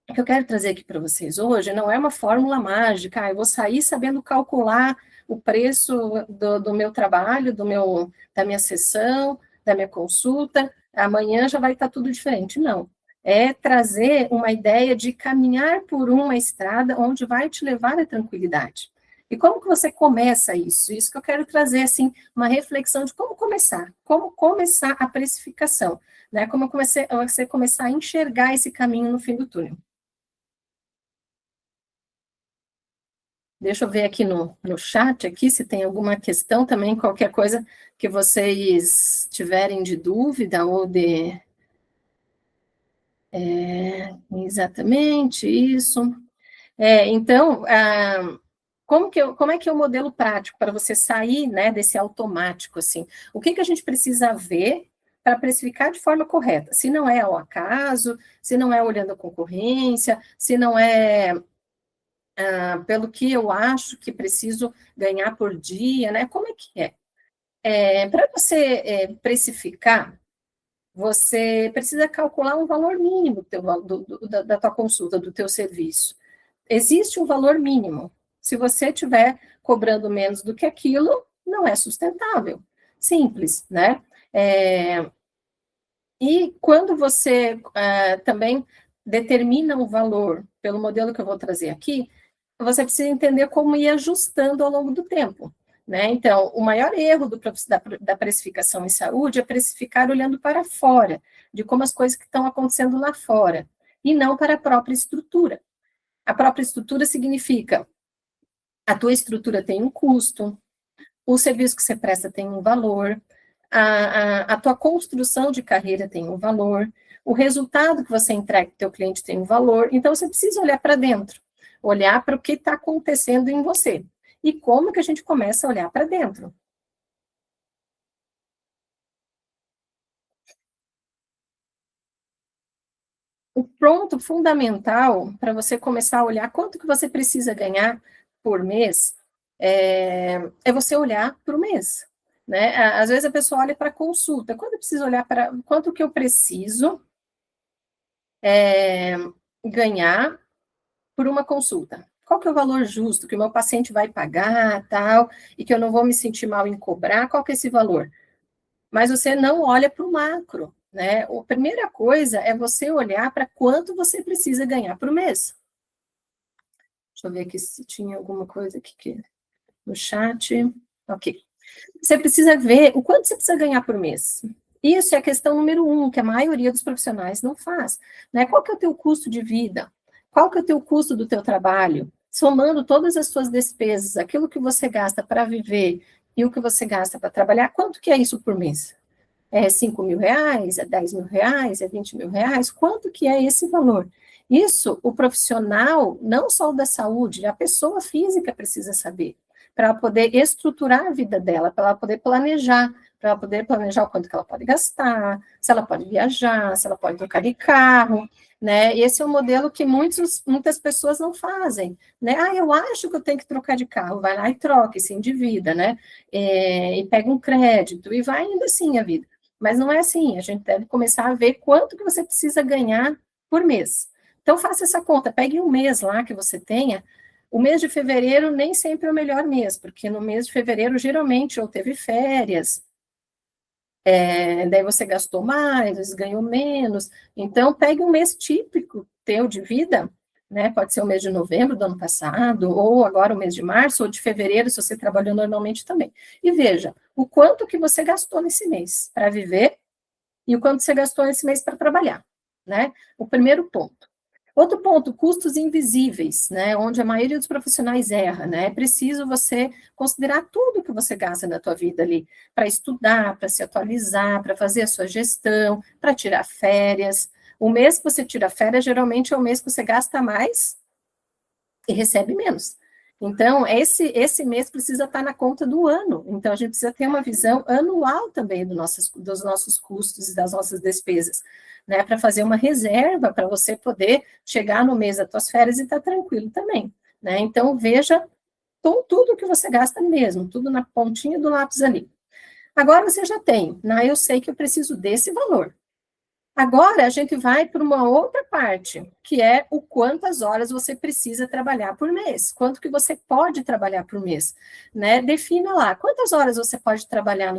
o que eu quero trazer aqui para vocês hoje não é uma fórmula mágica, eu vou sair sabendo calcular o preço do meu trabalho, da minha sessão, da minha consulta, amanhã já vai estar tudo diferente. Não. É trazer uma ideia de caminhar por uma estrada onde vai te levar à tranquilidade. E como que você começa isso? Isso que eu quero trazer, assim, uma reflexão de como começar a precificação, né? Como você começar a enxergar esse caminho no fim do túnel. Deixa eu ver aqui no chat, aqui, se tem alguma questão também, qualquer coisa que vocês tiverem de dúvida ou de... exatamente isso. Então, como é que é o modelo prático para você sair, né, desse automático, assim? O que a gente precisa ver para precificar de forma correta? Se não é ao acaso, se não é olhando a concorrência, se não é... pelo que eu acho que preciso ganhar por dia, né? Como é que é? Para você precificar, você precisa calcular um valor mínimo da tua consulta, do teu serviço. Existe um valor mínimo. Se você estiver cobrando menos do que aquilo, não é sustentável. Simples, né? E quando você também determina o valor, pelo modelo que eu vou trazer aqui, você precisa entender como ir ajustando ao longo do tempo, né? Então, o maior erro da precificação em saúde é precificar olhando para fora, de como as coisas que estão acontecendo lá fora, e não para a própria estrutura. A própria estrutura significa, a tua estrutura tem um custo, o serviço que você presta tem um valor, a tua construção de carreira tem um valor, o resultado que você entrega para o teu cliente tem um valor, então você precisa olhar para dentro, olhar para o que está acontecendo em você. E como que a gente começa a olhar para dentro? O ponto fundamental para você começar a olhar quanto que você precisa ganhar por mês é você olhar para o mês. né? Às vezes a pessoa olha para consulta, quando eu preciso olhar para quanto que eu preciso ganhar por uma consulta? Qual que é o valor justo que o meu paciente vai pagar, tal, e que eu não vou me sentir mal em cobrar? Qual que é esse valor? Mas você não olha para o macro, né? A primeira coisa é você olhar para quanto você precisa ganhar por mês. Deixa eu ver aqui se tinha alguma coisa aqui no chat. Ok. Você precisa ver o quanto você precisa ganhar por mês. Isso é a questão número 1, que a maioria dos profissionais não faz, né? Qual que é o teu custo de vida? Qual que é o teu custo do teu trabalho? Somando todas as suas despesas, aquilo que você gasta para viver e o que você gasta para trabalhar, quanto que é isso por mês? É 5 mil reais? É 10 mil reais? É 20 mil reais? Quanto que é esse valor? Isso, o profissional, não só o da saúde, a pessoa física precisa saber, para ela poder estruturar a vida dela, para ela poder planejar, o quanto que ela pode gastar, se ela pode viajar, se ela pode trocar de carro, né? E esse é um modelo que muitas pessoas não fazem, né? Ah, eu acho que eu tenho que trocar de carro, vai lá e troca, e se endivida, né? E pega um crédito, e vai indo assim a vida. Mas não é assim, a gente deve começar a ver quanto que você precisa ganhar por mês. Então, faça essa conta, pegue um mês lá que você tenha. O mês de fevereiro nem sempre é o melhor mês, porque no mês de fevereiro, geralmente, ou teve férias, daí você gastou mais, ganhou menos. Então, pegue um mês típico teu de vida, né? Pode ser o mês de novembro do ano passado, ou agora o mês de março, ou de fevereiro, se você trabalhou normalmente também. E veja, o quanto que você gastou nesse mês para viver e o quanto você gastou nesse mês para trabalhar, né? O primeiro ponto. Outro ponto, custos invisíveis, né, onde a maioria dos profissionais erra, né, é preciso você considerar tudo que você gasta na tua vida ali, para estudar, para se atualizar, para fazer a sua gestão, para tirar férias. O mês que você tira férias, geralmente é o mês que você gasta mais e recebe menos. Então, esse mês precisa estar na conta do ano. Então, a gente precisa ter uma visão anual também dos nossos custos e das nossas despesas, né? Para fazer uma reserva, para você poder chegar no mês das suas férias e estar tranquilo também, né? Então, veja tudo que você gasta mesmo, tudo na pontinha do lápis ali. Agora você já tem, né? Eu sei que eu preciso desse valor. Agora, a gente vai para uma outra parte, que é o quantas horas você precisa trabalhar por mês, quanto que você pode trabalhar por mês, né? Defina lá, quantas horas você pode trabalhar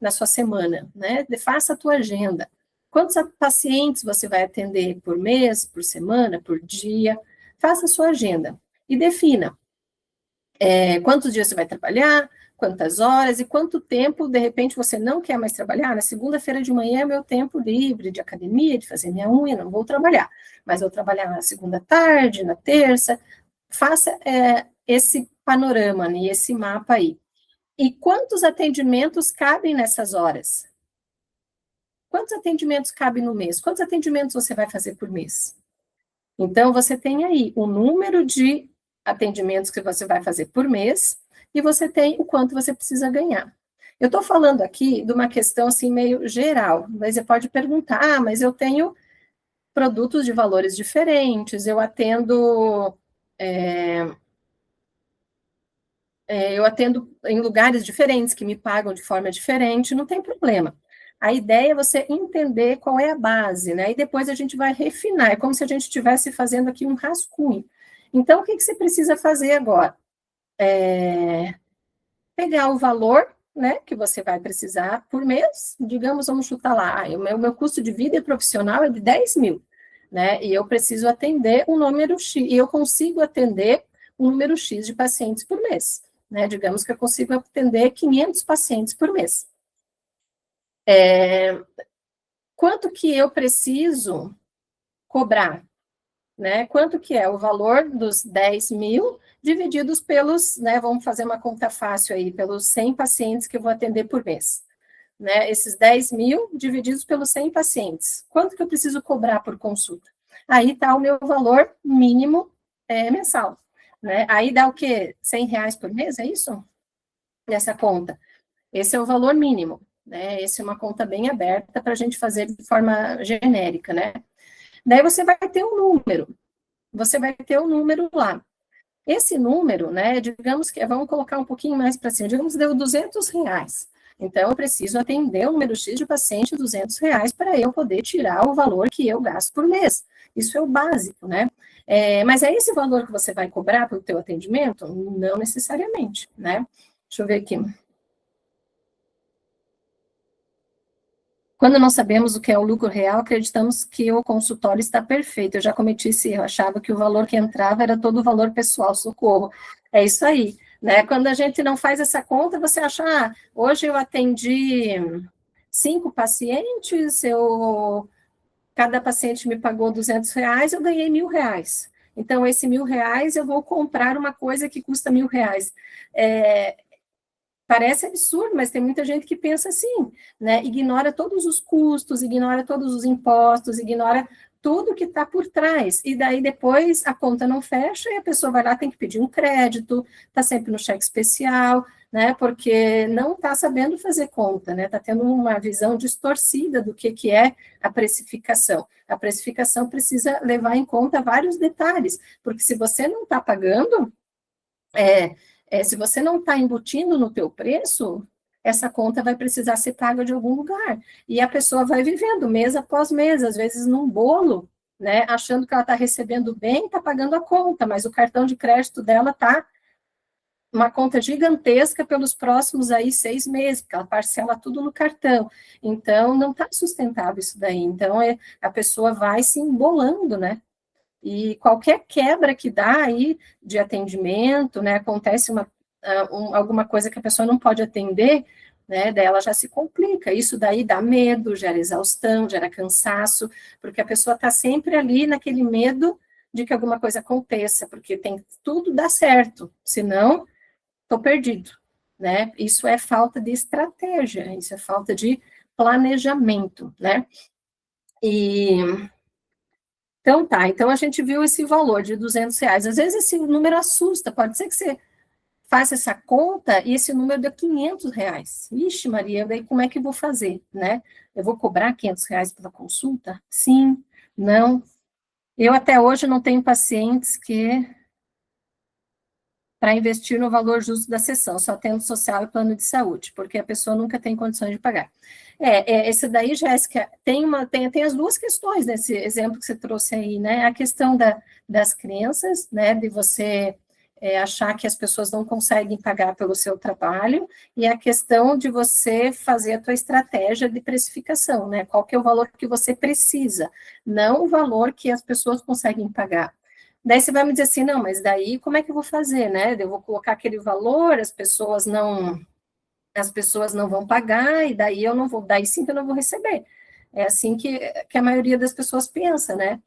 na sua semana, né? Faça a tua agenda. Quantos pacientes você vai atender por mês, por semana, por dia? Faça a sua agenda e defina quantos dias você vai trabalhar, quantas horas e quanto tempo, de repente, você não quer mais trabalhar. Na segunda-feira de manhã é meu tempo livre de academia, de fazer minha unha, não vou trabalhar, mas vou trabalhar na segunda tarde, na terça. Faça esse panorama, né, esse mapa aí. E quantos atendimentos cabem nessas horas? Quantos atendimentos cabem no mês? Quantos atendimentos você vai fazer por mês? Então, você tem aí o número de atendimentos que você vai fazer por mês e você tem o quanto você precisa ganhar. Eu estou falando aqui de uma questão assim meio geral, mas você pode perguntar, mas eu tenho produtos de valores diferentes, eu atendo em lugares diferentes que me pagam de forma diferente, não tem problema. A ideia é você entender qual é a base, né? E depois a gente vai refinar. É como se a gente estivesse fazendo aqui um rascunho. Então, o que você precisa fazer agora? Pegar o valor, né, que você vai precisar por mês, digamos, vamos chutar lá, o meu custo de vida profissional é de 10 mil, né? E eu preciso atender um número X, e eu consigo atender um número X de pacientes por mês, né? Digamos que eu consigo atender 500 pacientes por mês. Quanto que eu preciso cobrar, né? Quanto que é o valor dos 10 mil divididos pelos, né? Vamos fazer uma conta fácil aí, pelos 100 pacientes que eu vou atender por mês, né? Esses 10 mil divididos pelos 100 pacientes. Quanto que eu preciso cobrar por consulta? Aí está o meu valor mínimo mensal, né? Aí dá o quê? 100 reais por mês, é isso? Nessa conta. Esse é o valor mínimo, né? Essa é uma conta bem aberta para a gente fazer de forma genérica, né? Daí você vai ter um número. Você vai ter um número lá. Esse número, né, digamos que, vamos colocar um pouquinho mais para cima, digamos que deu 200 reais. Então, eu preciso atender o número X de paciente R$ 200 para eu poder tirar o valor que eu gasto por mês. Isso é o básico, né? Mas é esse valor que você vai cobrar pelo teu atendimento? Não necessariamente, né? Deixa eu ver aqui. Quando não sabemos o que é o lucro real, acreditamos que o consultório está perfeito. Eu já cometi esse erro, achava que o valor que entrava era todo o valor pessoal, socorro. É isso aí, né? Quando a gente não faz essa conta, você acha, hoje eu atendi 5 pacientes, cada paciente me pagou R$ 200, eu ganhei R$ 1.000. Então, esse R$ 1.000 eu vou comprar uma coisa que custa R$ 1.000. Parece absurdo, mas tem muita gente que pensa assim, né? Ignora todos os custos, ignora todos os impostos, ignora tudo que está por trás. E daí depois a conta não fecha e a pessoa vai lá, tem que pedir um crédito, está sempre no cheque especial, né? Porque não está sabendo fazer conta, né? Está tendo uma visão distorcida do que é a precificação. A precificação precisa levar em conta vários detalhes, porque se você não está pagando, se você não está embutindo no teu preço, essa conta vai precisar ser paga de algum lugar. E a pessoa vai vivendo mês após mês, às vezes num bolo, né, achando que ela está recebendo bem, está pagando a conta, mas o cartão de crédito dela está uma conta gigantesca pelos próximos aí 6 meses, porque ela parcela tudo no cartão. Então, não está sustentável isso daí. Então, a pessoa vai se embolando, né? E qualquer quebra que dá aí de atendimento, né, acontece alguma coisa que a pessoa não pode atender, né, daí ela já se complica. Isso daí dá medo, gera exaustão, gera cansaço, porque a pessoa está sempre ali naquele medo de que alguma coisa aconteça, porque tem tudo dá certo, senão estou perdido, né? Isso é falta de estratégia, isso é falta de planejamento, né? Então tá, então a gente viu esse valor de R$ 200. Às vezes esse número assusta, pode ser que você faça essa conta e esse número dê R$ 500. Ixi, Maria, daí como é que eu vou fazer, né? Eu vou cobrar R$ 500 pela consulta? Sim, não. Eu até hoje não tenho pacientes para investir no valor justo da sessão, só tendo social e plano de saúde, porque a pessoa nunca tem condições de pagar. Esse daí, Jéssica, tem as duas questões nesse exemplo que você trouxe aí, né? A questão das crenças, né? De você achar que as pessoas não conseguem pagar pelo seu trabalho, e a questão de você fazer a tua estratégia de precificação, né? Qual que é o valor que você precisa, não o valor que as pessoas conseguem pagar. Daí você vai me dizer assim, não, mas daí como é que eu vou fazer, né? Eu vou colocar aquele valor, as pessoas não vão pagar, e daí eu não vou, daí sim que eu não vou receber. É assim que a maioria das pessoas pensa, né?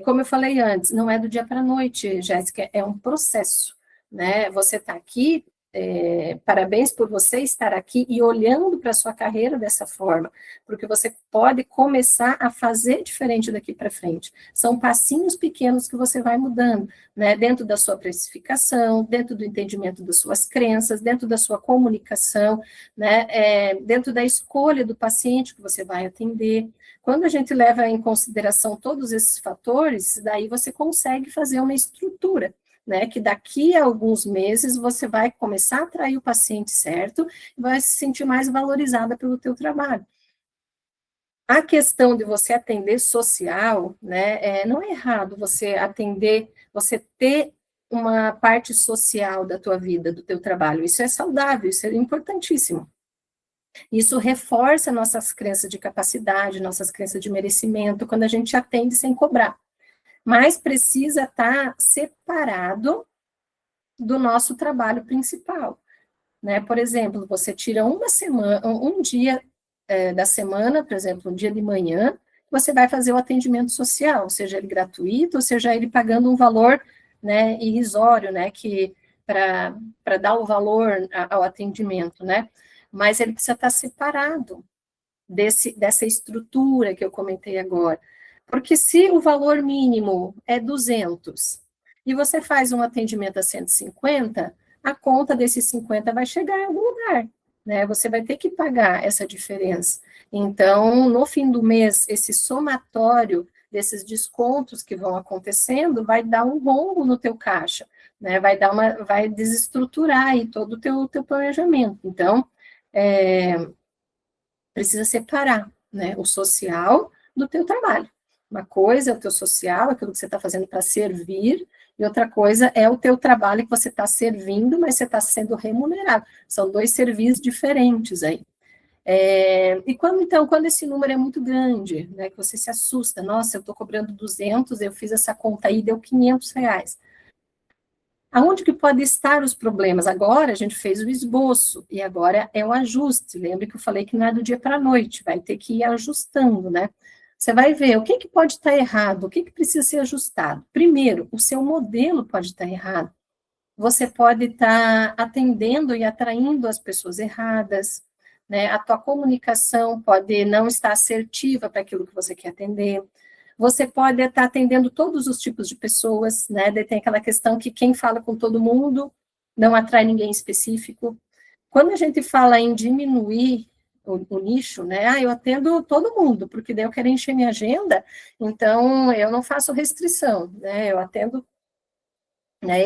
Como eu falei antes, não é do dia para a noite, Jéssica, é um processo, né? Você está aqui, parabéns por você estar aqui e olhando para a sua carreira dessa forma, porque você pode começar a fazer diferente daqui para frente. São passinhos pequenos que você vai mudando, né? Dentro da sua precificação, dentro do entendimento das suas crenças, dentro da sua comunicação, né? Dentro da escolha do paciente que você vai atender. Quando a gente leva em consideração todos esses fatores, daí você consegue fazer uma estrutura, né, que daqui a alguns meses você vai começar a atrair o paciente certo e vai se sentir mais valorizada pelo teu trabalho. A questão de você atender social, né, não é errado você atender, você ter uma parte social da tua vida, do teu trabalho, isso é saudável, isso é importantíssimo. Isso reforça nossas crenças de capacidade, nossas crenças de merecimento, quando a gente atende sem cobrar. Mas precisa estar separado do nosso trabalho principal, né? Por exemplo, você tira um dia da semana, por exemplo, um dia de manhã, você vai fazer o atendimento social, seja ele gratuito, ou seja ele pagando um valor, né, irrisório, né, que para dar o valor ao atendimento, né? Mas ele precisa estar separado dessa estrutura que eu comentei agora. Porque se o valor mínimo é 200 e você faz um atendimento a 150, a conta desses 50 vai chegar em algum lugar, né? Você vai ter que pagar essa diferença. Então, no fim do mês, esse somatório desses descontos que vão acontecendo vai dar um rombo no teu caixa, né? Vai desestruturar aí todo o teu planejamento. Então, precisa separar, né, o social do teu trabalho. Uma coisa é o teu social, aquilo que você está fazendo para servir, e outra coisa é o teu trabalho que você está servindo, mas você está sendo remunerado. São dois serviços diferentes aí. E quando esse número é muito grande, né, que você se assusta, nossa, eu estou cobrando 200, eu fiz essa conta aí, deu 500 reais. Aonde que pode estar os problemas? Agora a gente fez o esboço, e agora é o ajuste. Lembre que eu falei que não é do dia para a noite, vai ter que ir ajustando, né? Você vai ver o que pode estar errado, o que precisa ser ajustado. Primeiro, o seu modelo pode estar errado. Você pode estar atendendo e atraindo as pessoas erradas, né? A tua comunicação pode não estar assertiva para aquilo que você quer atender. Você pode estar atendendo todos os tipos de pessoas, né? Daí tem aquela questão que quem fala com todo mundo não atrai ninguém específico. Quando a gente fala em diminuir o nicho, né? Eu atendo todo mundo, porque daí eu quero encher minha agenda, então eu não faço restrição, né? Eu atendo, né?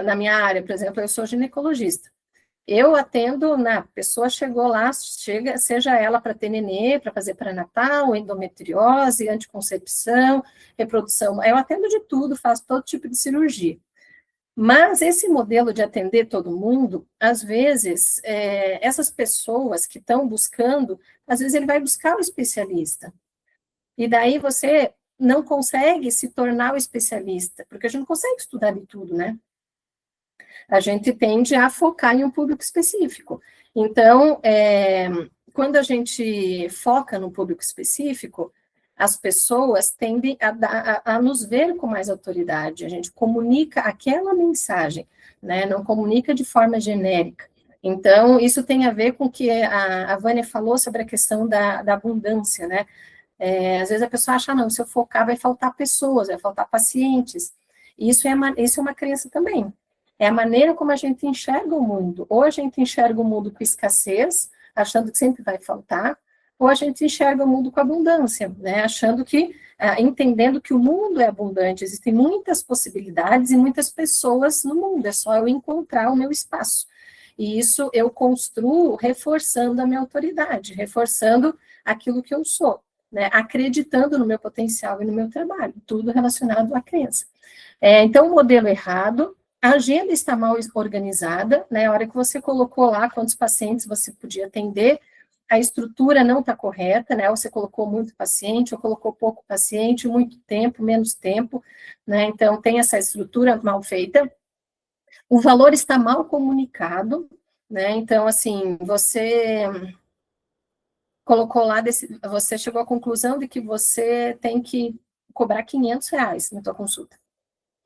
Na minha área, por exemplo, eu sou ginecologista. Eu atendo, a pessoa chegou lá, seja ela para ter nenê, para fazer pré-natal, endometriose, anticoncepção, reprodução, eu atendo de tudo, faço todo tipo de cirurgia. Mas esse modelo de atender todo mundo, às vezes, essas pessoas que estão buscando, às vezes ele vai buscar o especialista. E daí você não consegue se tornar o especialista, porque a gente não consegue estudar de tudo, né? A gente tende a focar em um público específico. Então, quando a gente foca no público específico, as pessoas tendem a nos ver com mais autoridade, a gente comunica aquela mensagem, né, não comunica de forma genérica. Então, isso tem a ver com o que a Vânia falou sobre a questão da abundância, né? Às vezes a pessoa acha, não, se eu focar vai faltar pessoas, vai faltar pacientes. Isso é uma crença também. É a maneira como a gente enxerga o mundo. Ou a gente enxerga o mundo com escassez, achando que sempre vai faltar, ou a gente enxerga o mundo com abundância, né? Achando que, entendendo que o mundo é abundante, existem muitas possibilidades e muitas pessoas no mundo, é só eu encontrar o meu espaço. E isso eu construo reforçando a minha autoridade, reforçando aquilo que eu sou, né? Acreditando no meu potencial e no meu trabalho, tudo relacionado à crença. Então, o modelo errado, a agenda está mal organizada, né? A hora que você colocou lá quantos pacientes você podia atender, a estrutura não está correta, né? Ou você colocou muito paciente, ou colocou pouco paciente, muito tempo, menos tempo, né? Então, tem essa estrutura mal feita. O valor está mal comunicado, né? Então, assim, você colocou lá, você chegou à conclusão de que você tem que cobrar 500 reais na tua consulta.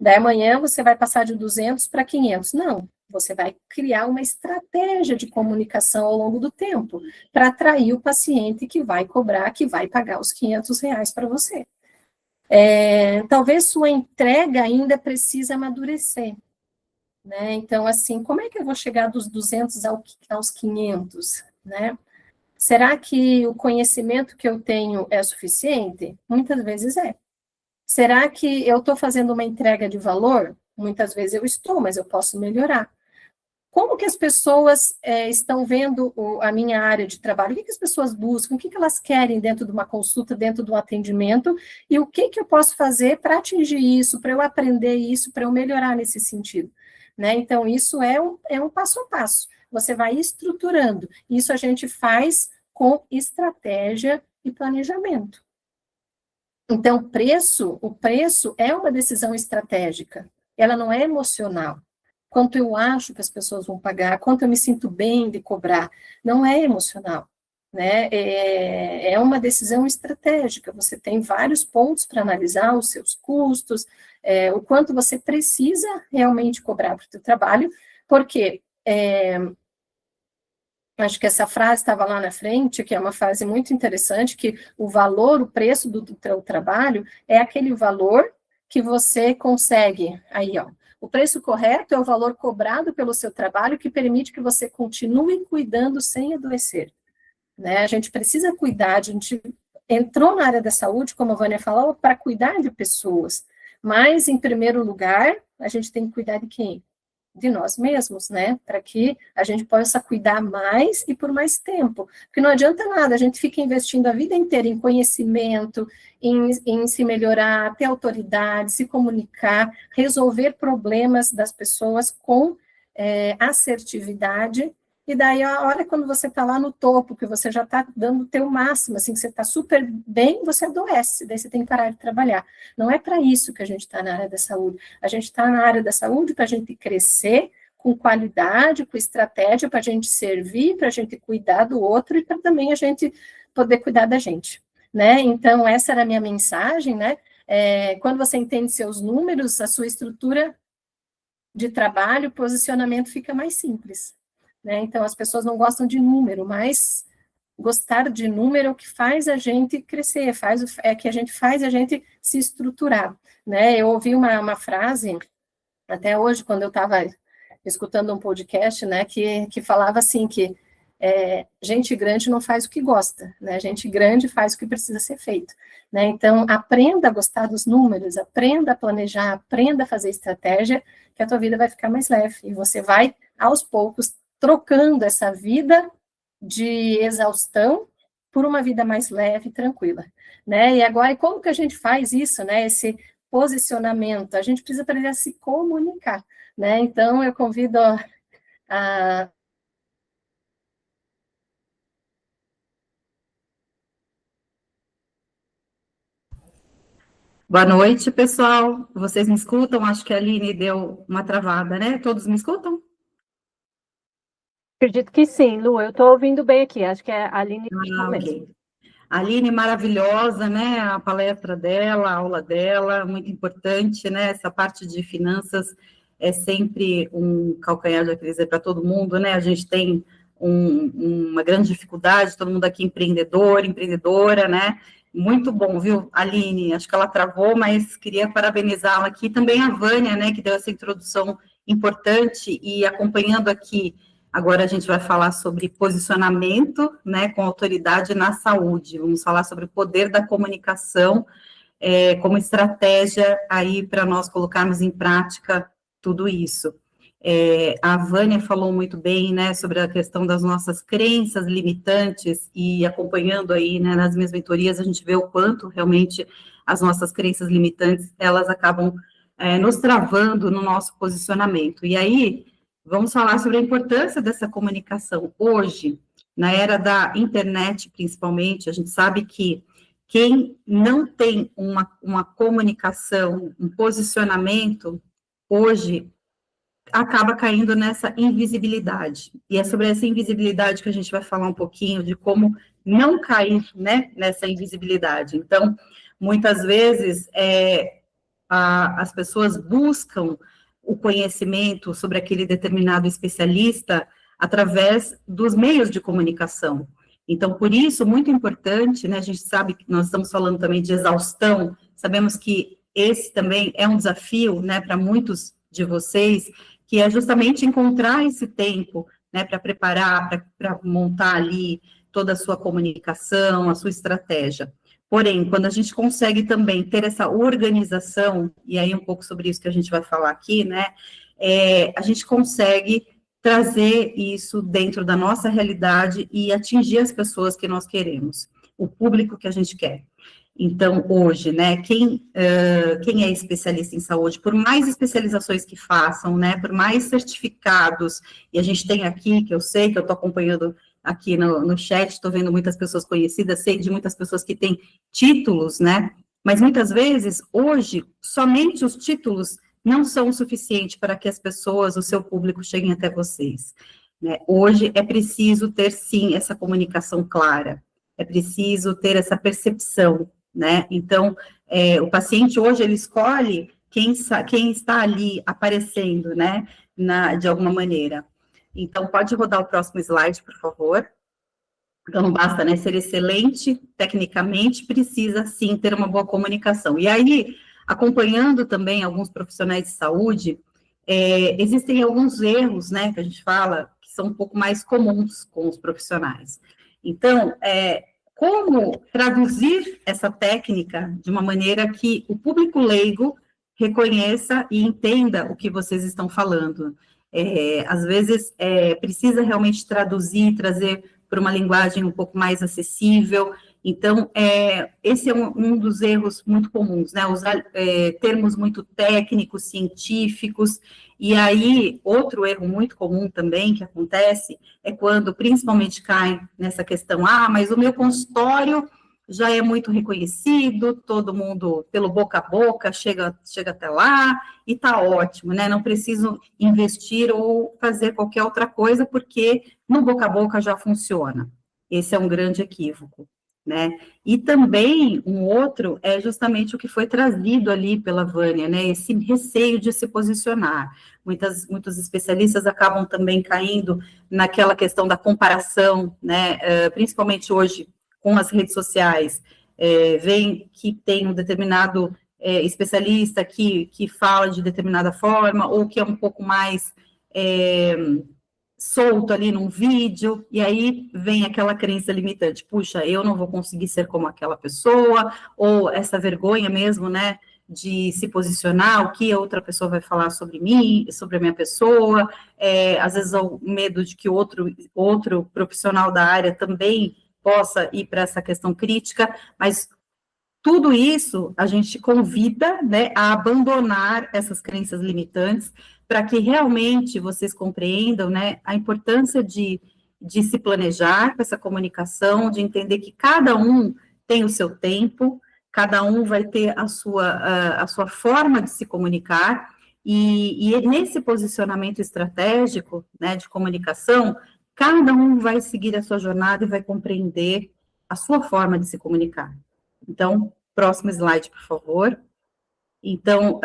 Daí amanhã você vai passar de 200 para 500. Não, você vai criar uma estratégia de comunicação ao longo do tempo para atrair o paciente que vai cobrar, que vai pagar os 500 reais para você. Talvez sua entrega ainda precisa amadurecer, né? Então, assim, como é que eu vou chegar dos 200 aos 500, né? Será que o conhecimento que eu tenho é suficiente? Muitas vezes é. Será que eu estou fazendo uma entrega de valor? Muitas vezes eu estou, mas eu posso melhorar. Como que as pessoas estão vendo a minha área de trabalho? O que as pessoas buscam? O que elas querem dentro de uma consulta, dentro de um atendimento? E o que eu posso fazer para atingir isso, para eu aprender isso, para eu melhorar nesse sentido? Né? Então, isso é um passo a passo. Você vai estruturando. Isso a gente faz com estratégia e planejamento. Então, o preço é uma decisão estratégica, ela não é emocional. Quanto eu acho que as pessoas vão pagar, quanto eu me sinto bem de cobrar, não é emocional, né? É uma decisão estratégica, você tem vários pontos para analisar os seus custos, o quanto você precisa realmente cobrar para o seu trabalho, porque acho que essa frase estava lá na frente, que é uma frase muito interessante, que o valor, o preço do teu trabalho é aquele valor que você consegue, aí, ó, o preço correto é o valor cobrado pelo seu trabalho que permite que você continue cuidando sem adoecer, né? A gente precisa cuidar, a gente entrou na área da saúde, como a Vânia falou, para cuidar de pessoas, mas, em primeiro lugar, a gente tem que cuidar de quem? de nós mesmos, né? Para que a gente possa cuidar mais e por mais tempo. Porque não adianta nada, a gente fica investindo a vida inteira em conhecimento, em se melhorar, ter autoridade, se comunicar, resolver problemas das pessoas com assertividade. E daí, a hora quando você está lá no topo, que você já está dando o teu máximo, assim, que você está super bem, você adoece, daí você tem que parar de trabalhar. Não é para isso que a gente está na área da saúde. A gente está na área da saúde para a gente crescer com qualidade, com estratégia, para a gente servir, para a gente cuidar do outro e para também a gente poder cuidar da gente, né? Então, essa era a minha mensagem, né? Quando você entende seus números, a sua estrutura de trabalho, o posicionamento fica mais simples, né? Então, as pessoas não gostam de número, mas gostar de número é o que faz a gente crescer, que a gente faz a gente se estruturar, né? Eu ouvi uma frase, até hoje, quando eu estava escutando um podcast, né, que falava assim, que gente grande não faz o que gosta, né? Gente grande faz o que precisa ser feito, né? Então, aprenda a gostar dos números, aprenda a planejar, aprenda a fazer estratégia, que a tua vida vai ficar mais leve, e você vai, aos poucos, trocando essa vida de exaustão por uma vida mais leve e tranquila, né? E agora, como que a gente faz isso, né? Esse posicionamento, a gente precisa aprender a se comunicar, né? Então, eu convido a Boa noite, pessoal. Vocês me escutam? Acho que a Aline deu uma travada, né? Todos me escutam? Acredito que sim, Lu, eu estou ouvindo bem aqui, acho que a Aline mesmo. Ok. A Aline, maravilhosa, né? A palestra dela, a aula dela, muito importante, né? Essa parte de finanças é sempre um calcanhar de Aquiles para todo mundo, né? A gente tem uma grande dificuldade, todo mundo aqui empreendedor, empreendedora, né? Muito bom, viu, Aline? Acho que ela travou, mas queria parabenizá-la aqui. Também a Vânia, né, que deu essa introdução importante e acompanhando aqui. Agora a gente vai falar sobre posicionamento, né, com autoridade na saúde. Vamos falar sobre o poder da comunicação como estratégia aí para nós colocarmos em prática tudo isso. A Vânia falou muito bem, né, sobre a questão das nossas crenças limitantes e acompanhando aí, né, nas minhas mentorias, a gente vê o quanto realmente as nossas crenças limitantes, elas acabam nos travando no nosso posicionamento. E aí, vamos falar sobre a importância dessa comunicação. Hoje, na era da internet, principalmente, a gente sabe que quem não tem uma comunicação, um posicionamento, hoje, acaba caindo nessa invisibilidade. E é sobre essa invisibilidade que a gente vai falar um pouquinho, de como não cair, né, nessa invisibilidade. Então, muitas vezes, as pessoas buscam o conhecimento sobre aquele determinado especialista através dos meios de comunicação. Então, por isso, muito importante, né, a gente sabe que nós estamos falando também de exaustão, sabemos que esse também é um desafio, né, para muitos de vocês, que é justamente encontrar esse tempo, né, para preparar, para montar ali toda a sua comunicação, a sua estratégia. Porém, quando a gente consegue também ter essa organização, e aí um pouco sobre isso que a gente vai falar aqui, né, a gente consegue trazer isso dentro da nossa realidade e atingir as pessoas que nós queremos, o público que a gente quer. Então, hoje, né, quem é especialista em saúde, por mais especializações que façam, né, por mais certificados, e a gente tem aqui, que eu sei, que eu estou acompanhando aqui no chat, estou vendo muitas pessoas conhecidas, sei de muitas pessoas que têm títulos, né, mas muitas vezes, hoje, somente os títulos não são o suficiente para que as pessoas, o seu público, cheguem até vocês, né. Hoje é preciso ter, sim, essa comunicação clara, é preciso ter essa percepção, né, então, o paciente hoje, ele escolhe quem está ali aparecendo, né, de alguma maneira. Então, pode rodar o próximo slide, por favor. Então, não basta, né, ser excelente tecnicamente, precisa, sim, ter uma boa comunicação. E aí, acompanhando também alguns profissionais de saúde, existem alguns erros, né, que a gente fala, que são um pouco mais comuns com os profissionais. Então, como traduzir essa técnica de uma maneira que o público leigo reconheça e entenda o que vocês estão falando. Às vezes, precisa realmente traduzir, trazer para uma linguagem um pouco mais acessível. Então, esse é um dos erros muito comuns, né? Usar termos muito técnicos, científicos. E aí, outro erro muito comum também que acontece é quando, principalmente, cai nessa questão, mas o meu consultório já é muito reconhecido, todo mundo, pelo boca a boca, chega até lá, e está ótimo, né? Não preciso investir ou fazer qualquer outra coisa, porque no boca a boca já funciona. Esse é um grande equívoco, né? E também, um outro é justamente o que foi trazido ali pela Vânia, né? Esse receio de se posicionar. Muitos especialistas acabam também caindo naquela questão da comparação, né? Principalmente hoje, com as redes sociais, veem que tem um determinado especialista que fala de determinada forma, ou que é um pouco mais solto ali num vídeo, e aí vem aquela crença limitante, puxa, eu não vou conseguir ser como aquela pessoa, ou essa vergonha mesmo, né, de se posicionar, o que a outra pessoa vai falar sobre mim, sobre a minha pessoa, às vezes o medo de que outro profissional da área também possa ir para essa questão crítica, mas tudo isso a gente convida, né, a abandonar essas crenças limitantes, para que realmente vocês compreendam, né, a importância de se planejar com essa comunicação, de entender que cada um tem o seu tempo, cada um vai ter a sua forma de se comunicar, e nesse posicionamento estratégico, né, de comunicação, cada um vai seguir a sua jornada e vai compreender a sua forma de se comunicar. Então, próximo slide, por favor. Então,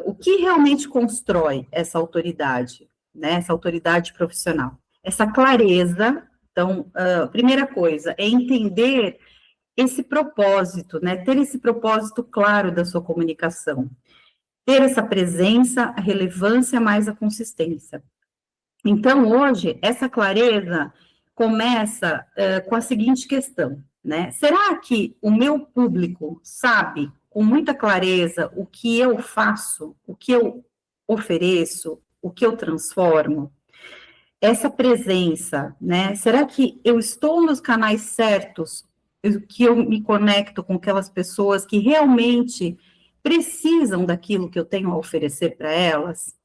o que realmente constrói essa autoridade, né, essa autoridade profissional? Essa clareza. Então, a primeira coisa é entender esse propósito, né, ter esse propósito claro da sua comunicação, ter essa presença, a relevância mais a consistência. Então, hoje, essa clareza começa com a seguinte questão, né? Será que o meu público sabe com muita clareza o que eu faço, o que eu ofereço, o que eu transformo? Essa presença, né? Será que eu estou nos canais certos, que eu me conecto com aquelas pessoas que realmente precisam daquilo que eu tenho a oferecer para elas?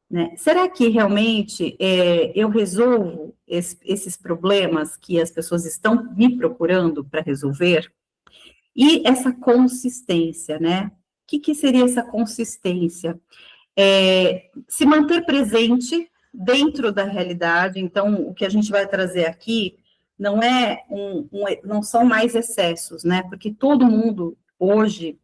Né? Será que realmente eu resolvo esses problemas que as pessoas estão me procurando para resolver? E essa consistência, né? O que seria essa consistência? Se manter presente dentro da realidade. Então, o que a gente vai trazer aqui não não são mais excessos, né? Porque todo mundo hoje,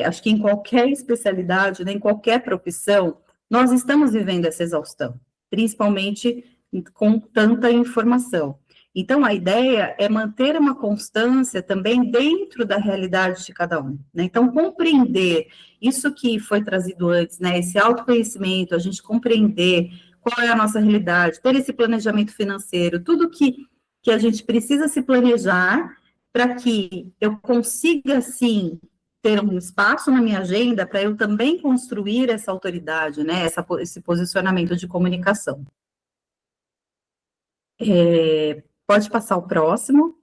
acho que em qualquer especialidade, né, em qualquer profissão, nós estamos vivendo essa exaustão, principalmente com tanta informação. Então, a ideia é manter uma constância também dentro da realidade de cada um, né? Então, compreender isso que foi trazido antes, né? Esse autoconhecimento, a gente compreender qual é a nossa realidade, ter esse planejamento financeiro, tudo que a gente precisa se planejar para que eu consiga, sim, ter um espaço na minha agenda para eu também construir essa autoridade, né, esse posicionamento de comunicação. Pode passar o próximo.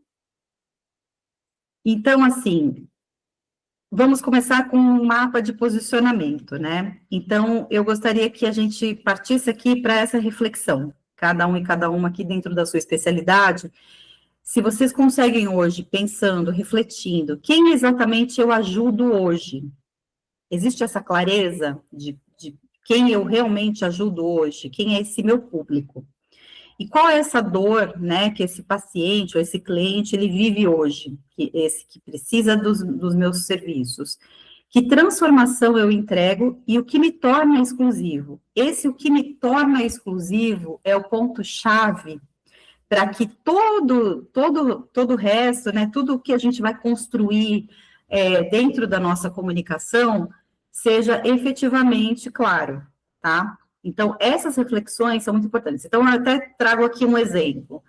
Então, assim, vamos começar com um mapa de posicionamento, né? Então, eu gostaria que a gente partisse aqui para essa reflexão, cada um e cada uma aqui dentro da sua especialidade. Se vocês conseguem hoje, pensando, refletindo, quem exatamente eu ajudo hoje? Existe essa clareza de quem eu realmente ajudo hoje? Quem é esse meu público? E qual é essa dor, né, que esse paciente ou esse cliente, ele vive hoje? Que precisa dos meus serviços. Que transformação eu entrego e o que me torna exclusivo? O que me torna exclusivo é o ponto-chave para que todo o resto, né, tudo o que a gente vai construir dentro da nossa comunicação seja efetivamente claro, tá? Então, essas reflexões são muito importantes. Então, eu até trago aqui um exemplo.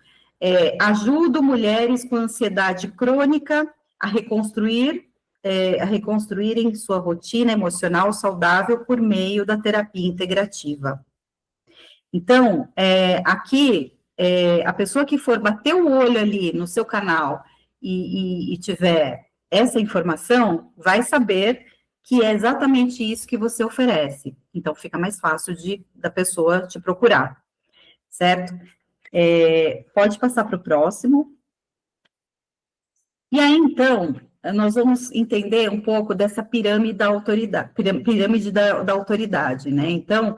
Ajudo mulheres com ansiedade crônica a reconstruírem sua rotina emocional saudável por meio da terapia integrativa. Então, aqui, a pessoa que for bater o olho ali no seu canal e tiver essa informação, vai saber que é exatamente isso que você oferece. Então, fica mais fácil da pessoa te procurar, certo? Pode passar para o próximo. E aí, então, nós vamos entender um pouco dessa pirâmide da autoridade, né? Então,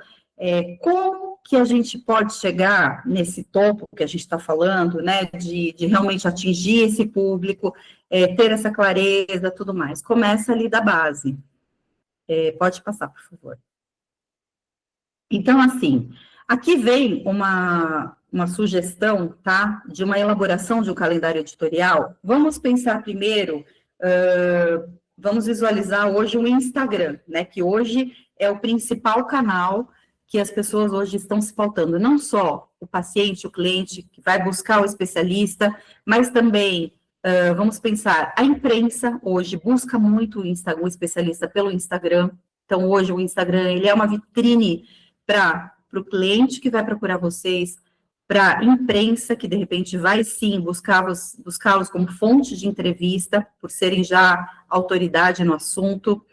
como que a gente pode chegar nesse topo que a gente está falando, né? De realmente atingir esse público, ter essa clareza, tudo mais. Começa ali da base. Pode passar, por favor. Então, assim, aqui vem uma sugestão, tá, de uma elaboração de um calendário editorial. Vamos pensar primeiro, vamos visualizar hoje o Instagram, né, que hoje é o principal canal que as pessoas hoje estão se pautando, não só o paciente, o cliente, que vai buscar o especialista, mas também, vamos pensar, a imprensa hoje busca muito o especialista pelo Instagram. Então, hoje o Instagram, ele é uma vitrine para o cliente que vai procurar vocês, para a imprensa, que de repente vai sim buscá-los como fonte de entrevista, por serem já autoridade no assunto,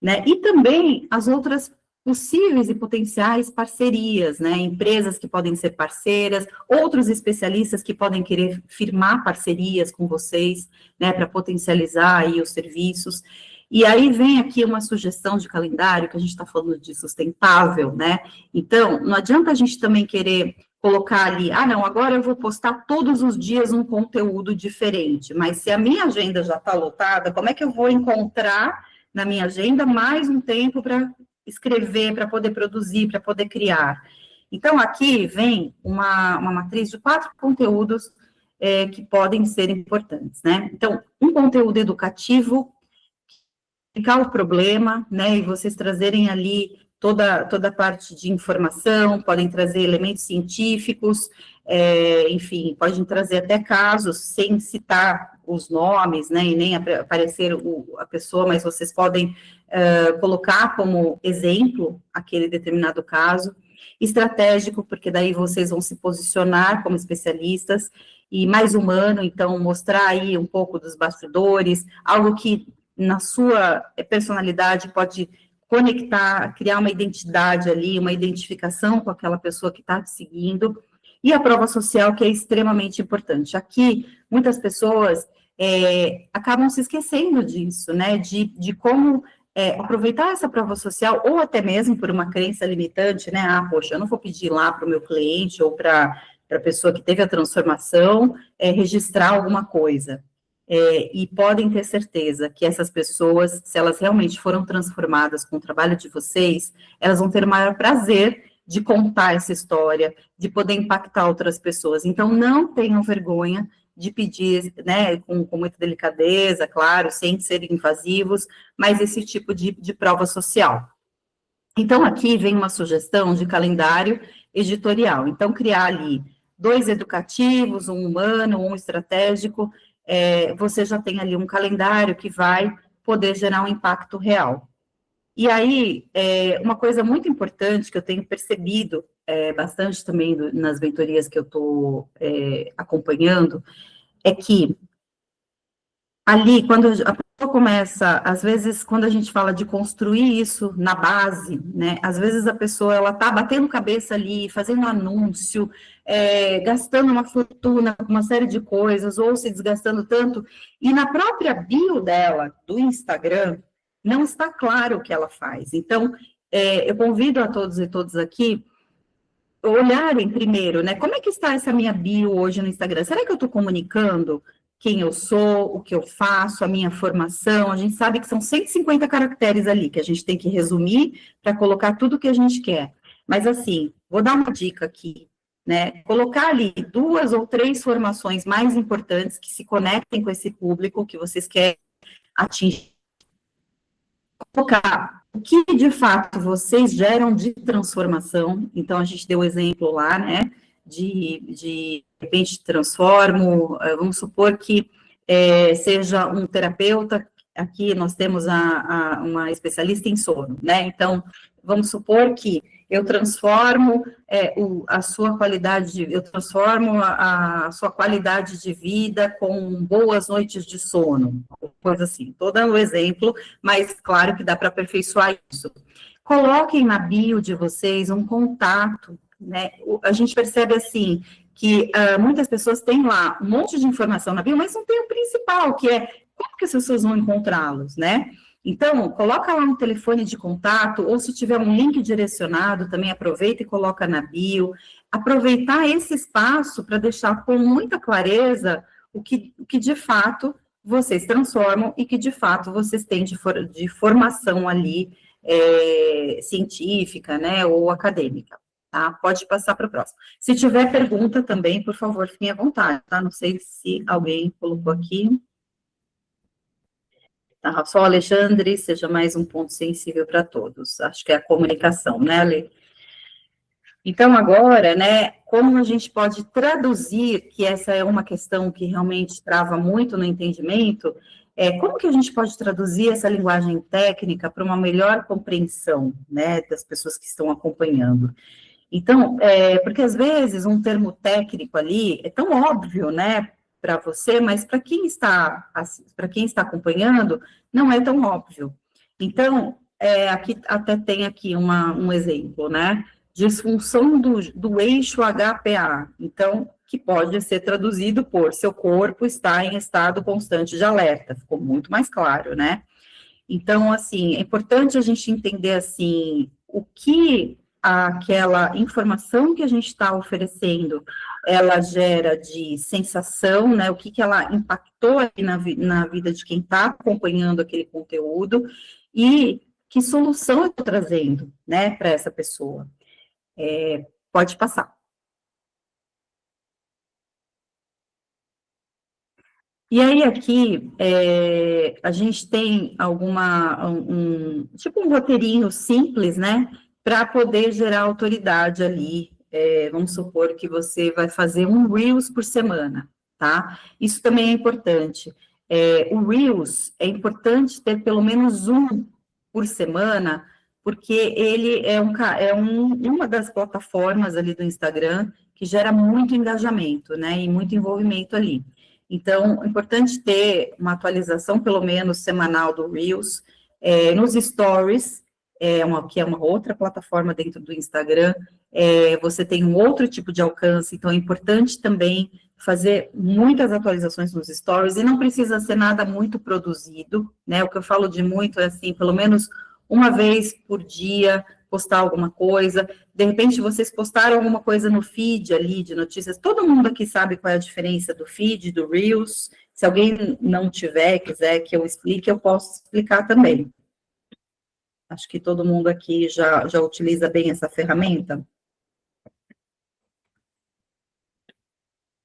né? E também as outras possíveis e potenciais parcerias, né? Empresas que podem ser parceiras, outros especialistas que podem querer firmar parcerias com vocês, né? Para potencializar aí os serviços. E aí vem aqui uma sugestão de calendário, que a gente está falando de sustentável, né? Então, não adianta a gente também querer colocar ali, não, agora eu vou postar todos os dias um conteúdo diferente, mas se a minha agenda já está lotada, como é que eu vou encontrar na minha agenda mais um tempo para escrever, para poder produzir, para poder criar? Então, aqui vem uma matriz de 4 conteúdos que podem ser importantes, né? Então, um conteúdo educativo, explicar o problema, né, e vocês trazerem ali toda a parte de informação, podem trazer elementos científicos, enfim, podem trazer até casos, sem citar os nomes, né, e nem aparecer a pessoa, mas vocês podem colocar como exemplo aquele determinado caso. Estratégico, porque daí vocês vão se posicionar como especialistas, e mais humano, então, mostrar aí um pouco dos bastidores, algo que na sua personalidade pode conectar, criar uma identidade ali, uma identificação com aquela pessoa que está te seguindo, e a prova social, que é extremamente importante. Aqui, muitas pessoas acabam se esquecendo disso, né, de como aproveitar essa prova social, ou até mesmo por uma crença limitante, né, poxa, eu não vou pedir lá para o meu cliente, ou para a pessoa que teve a transformação, registrar alguma coisa. E podem ter certeza que essas pessoas, se elas realmente foram transformadas com o trabalho de vocês, elas vão ter o maior prazer de contar essa história, de poder impactar outras pessoas. Então, não tenham vergonha de pedir, né, com muita delicadeza, claro, sem serem invasivos, mas esse tipo de prova social. Então, aqui vem uma sugestão de calendário editorial. Então, criar ali 2 educativos, um humano, um estratégico, você já tem ali um calendário que vai poder gerar um impacto real. E aí, uma coisa muito importante que eu tenho percebido bastante também nas mentorias que eu estou acompanhando, é que ali, quando a pessoa começa, às vezes, quando a gente fala de construir isso na base, né, às vezes a pessoa, ela tá batendo cabeça ali, fazendo um anúncio, gastando uma fortuna com uma série de coisas, ou se desgastando tanto, e na própria bio dela, do Instagram, não está claro o que ela faz. Então, eu convido a todos e todas aqui olharem primeiro, né, como é que está essa minha bio hoje no Instagram? Será que eu estou comunicando quem eu sou, o que eu faço, a minha formação? A gente sabe que são 150 caracteres ali, que a gente tem que resumir para colocar tudo o que a gente quer. Mas, assim, vou dar uma dica aqui, né? Colocar ali 2 ou 3 formações mais importantes que se conectem com esse público que vocês querem atingir. Colocar o que, de fato, vocês geram de transformação. Então, a gente deu o exemplo lá, né? De repente transformo, vamos supor que seja um terapeuta aqui nós temos uma especialista em sono, né? Então, vamos supor que eu transformo a sua qualidade, eu transformo a sua qualidade de vida com boas noites de sono, coisa assim. Estou dando um exemplo, mas claro que dá para aperfeiçoar isso. Coloquem na bio de vocês um contato, né? A gente percebe assim que muitas pessoas têm lá um monte de informação na bio, mas não tem o principal, que é como que as pessoas vão encontrá-los, né? Então, coloca lá um telefone de contato, ou se tiver um link direcionado, também aproveita e coloca na bio. Aproveitar esse espaço para deixar com muita clareza o que de fato vocês transformam e que de fato vocês têm de formação ali científica, né, ou acadêmica. Tá? Pode passar para o próximo. Se tiver pergunta também, por favor, fiquem à vontade, tá? Não sei se alguém colocou aqui. Tá, só o Alexandre, seja mais um ponto sensível para todos. Acho que é a comunicação, né, Ale? Então, agora, né, como a gente pode traduzir, que essa é uma questão que realmente trava muito no entendimento, como que a gente pode traduzir essa linguagem técnica para uma melhor compreensão, né, das pessoas que estão acompanhando? Então, porque às vezes um termo técnico ali é tão óbvio, né, para você, mas para quem está acompanhando, não é tão óbvio. Então, aqui até tem aqui um exemplo, né? Disfunção do eixo HPA. Então, que pode ser traduzido por seu corpo está em estado constante de alerta. Ficou muito mais claro, né? Então, assim, é importante a gente entender, assim, o que aquela informação que a gente está oferecendo, ela gera de sensação, né, o que ela impactou aí na vida de quem está acompanhando aquele conteúdo, e que solução eu estou trazendo, né, para essa pessoa. Pode passar. E aí, aqui, a gente tem tipo um roteirinho simples, né, para poder gerar autoridade ali. Vamos supor que você vai fazer um Reels por semana, tá? Isso também é importante. O Reels é importante ter pelo menos um por semana, porque ele é uma das plataformas ali do Instagram que gera muito engajamento, né, e muito envolvimento ali. Então, é importante ter uma atualização, pelo menos, semanal do Reels, nos Stories, que é uma outra plataforma dentro do Instagram, você tem um outro tipo de alcance, então é importante também fazer muitas atualizações nos Stories, e não precisa ser nada muito produzido, né, o que eu falo de muito é assim, pelo menos uma vez por dia, postar alguma coisa, de repente vocês postaram alguma coisa no feed ali de notícias, todo mundo aqui sabe qual é a diferença do feed, do Reels, se alguém não tiver, quiser que eu explique, eu posso explicar também. Acho que todo mundo aqui já utiliza bem essa ferramenta.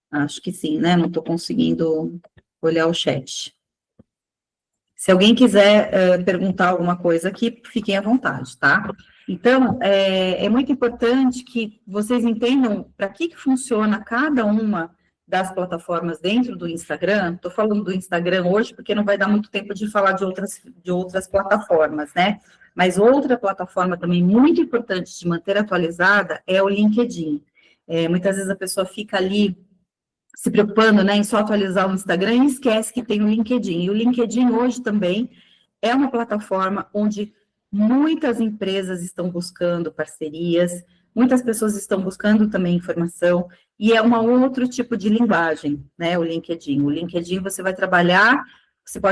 Acho que sim, né? Não estou conseguindo olhar o chat. Se alguém quiser perguntar alguma coisa aqui, fiquem à vontade, tá? Então, é muito importante que vocês entendam para que funciona cada uma das plataformas dentro do Instagram. Estou falando do Instagram hoje, porque não vai dar muito tempo de falar de outras plataformas, né? Mas outra plataforma também muito importante de manter atualizada é o LinkedIn. Muitas vezes a pessoa fica ali se preocupando, né, em só atualizar o Instagram e esquece que tem o LinkedIn. E o LinkedIn hoje também é uma plataforma onde muitas empresas estão buscando parcerias, muitas pessoas estão buscando também informação, e é um outro tipo de linguagem, né, o LinkedIn. O LinkedIn você pode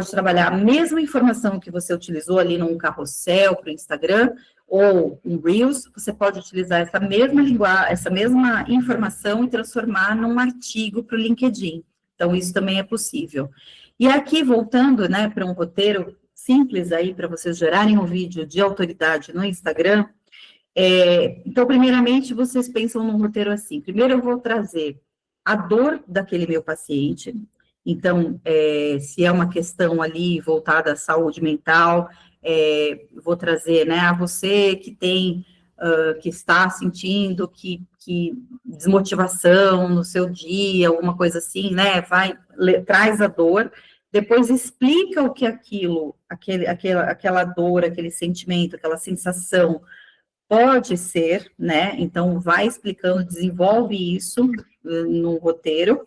trabalhar a mesma informação que você utilizou ali num carrossel para o Instagram, ou um Reels, você pode utilizar essa mesma informação e transformar num artigo para o LinkedIn. Então, isso também é possível. E aqui, voltando, né, para um roteiro simples aí, para vocês gerarem um vídeo de autoridade no Instagram, então, primeiramente, vocês pensam num roteiro assim. Primeiro, eu vou trazer a dor daquele meu paciente. Então, se é uma questão ali voltada à saúde mental, vou trazer, né, a você que tem, que está sentindo que desmotivação no seu dia, alguma coisa assim, né, traz a dor, depois explica o que aquela dor, aquele sentimento, aquela sensação pode ser, né? Então, vai explicando, desenvolve isso no roteiro,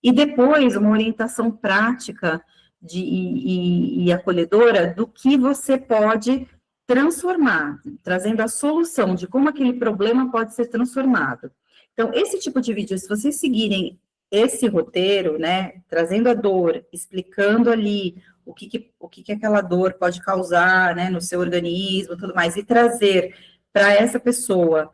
e depois uma orientação prática e acolhedora do que você pode transformar, trazendo a solução de como aquele problema pode ser transformado. Então, esse tipo de vídeo, se vocês seguirem esse roteiro, né, trazendo a dor, explicando ali o que aquela dor pode causar, né, no seu organismo, tudo mais, e trazer para essa pessoa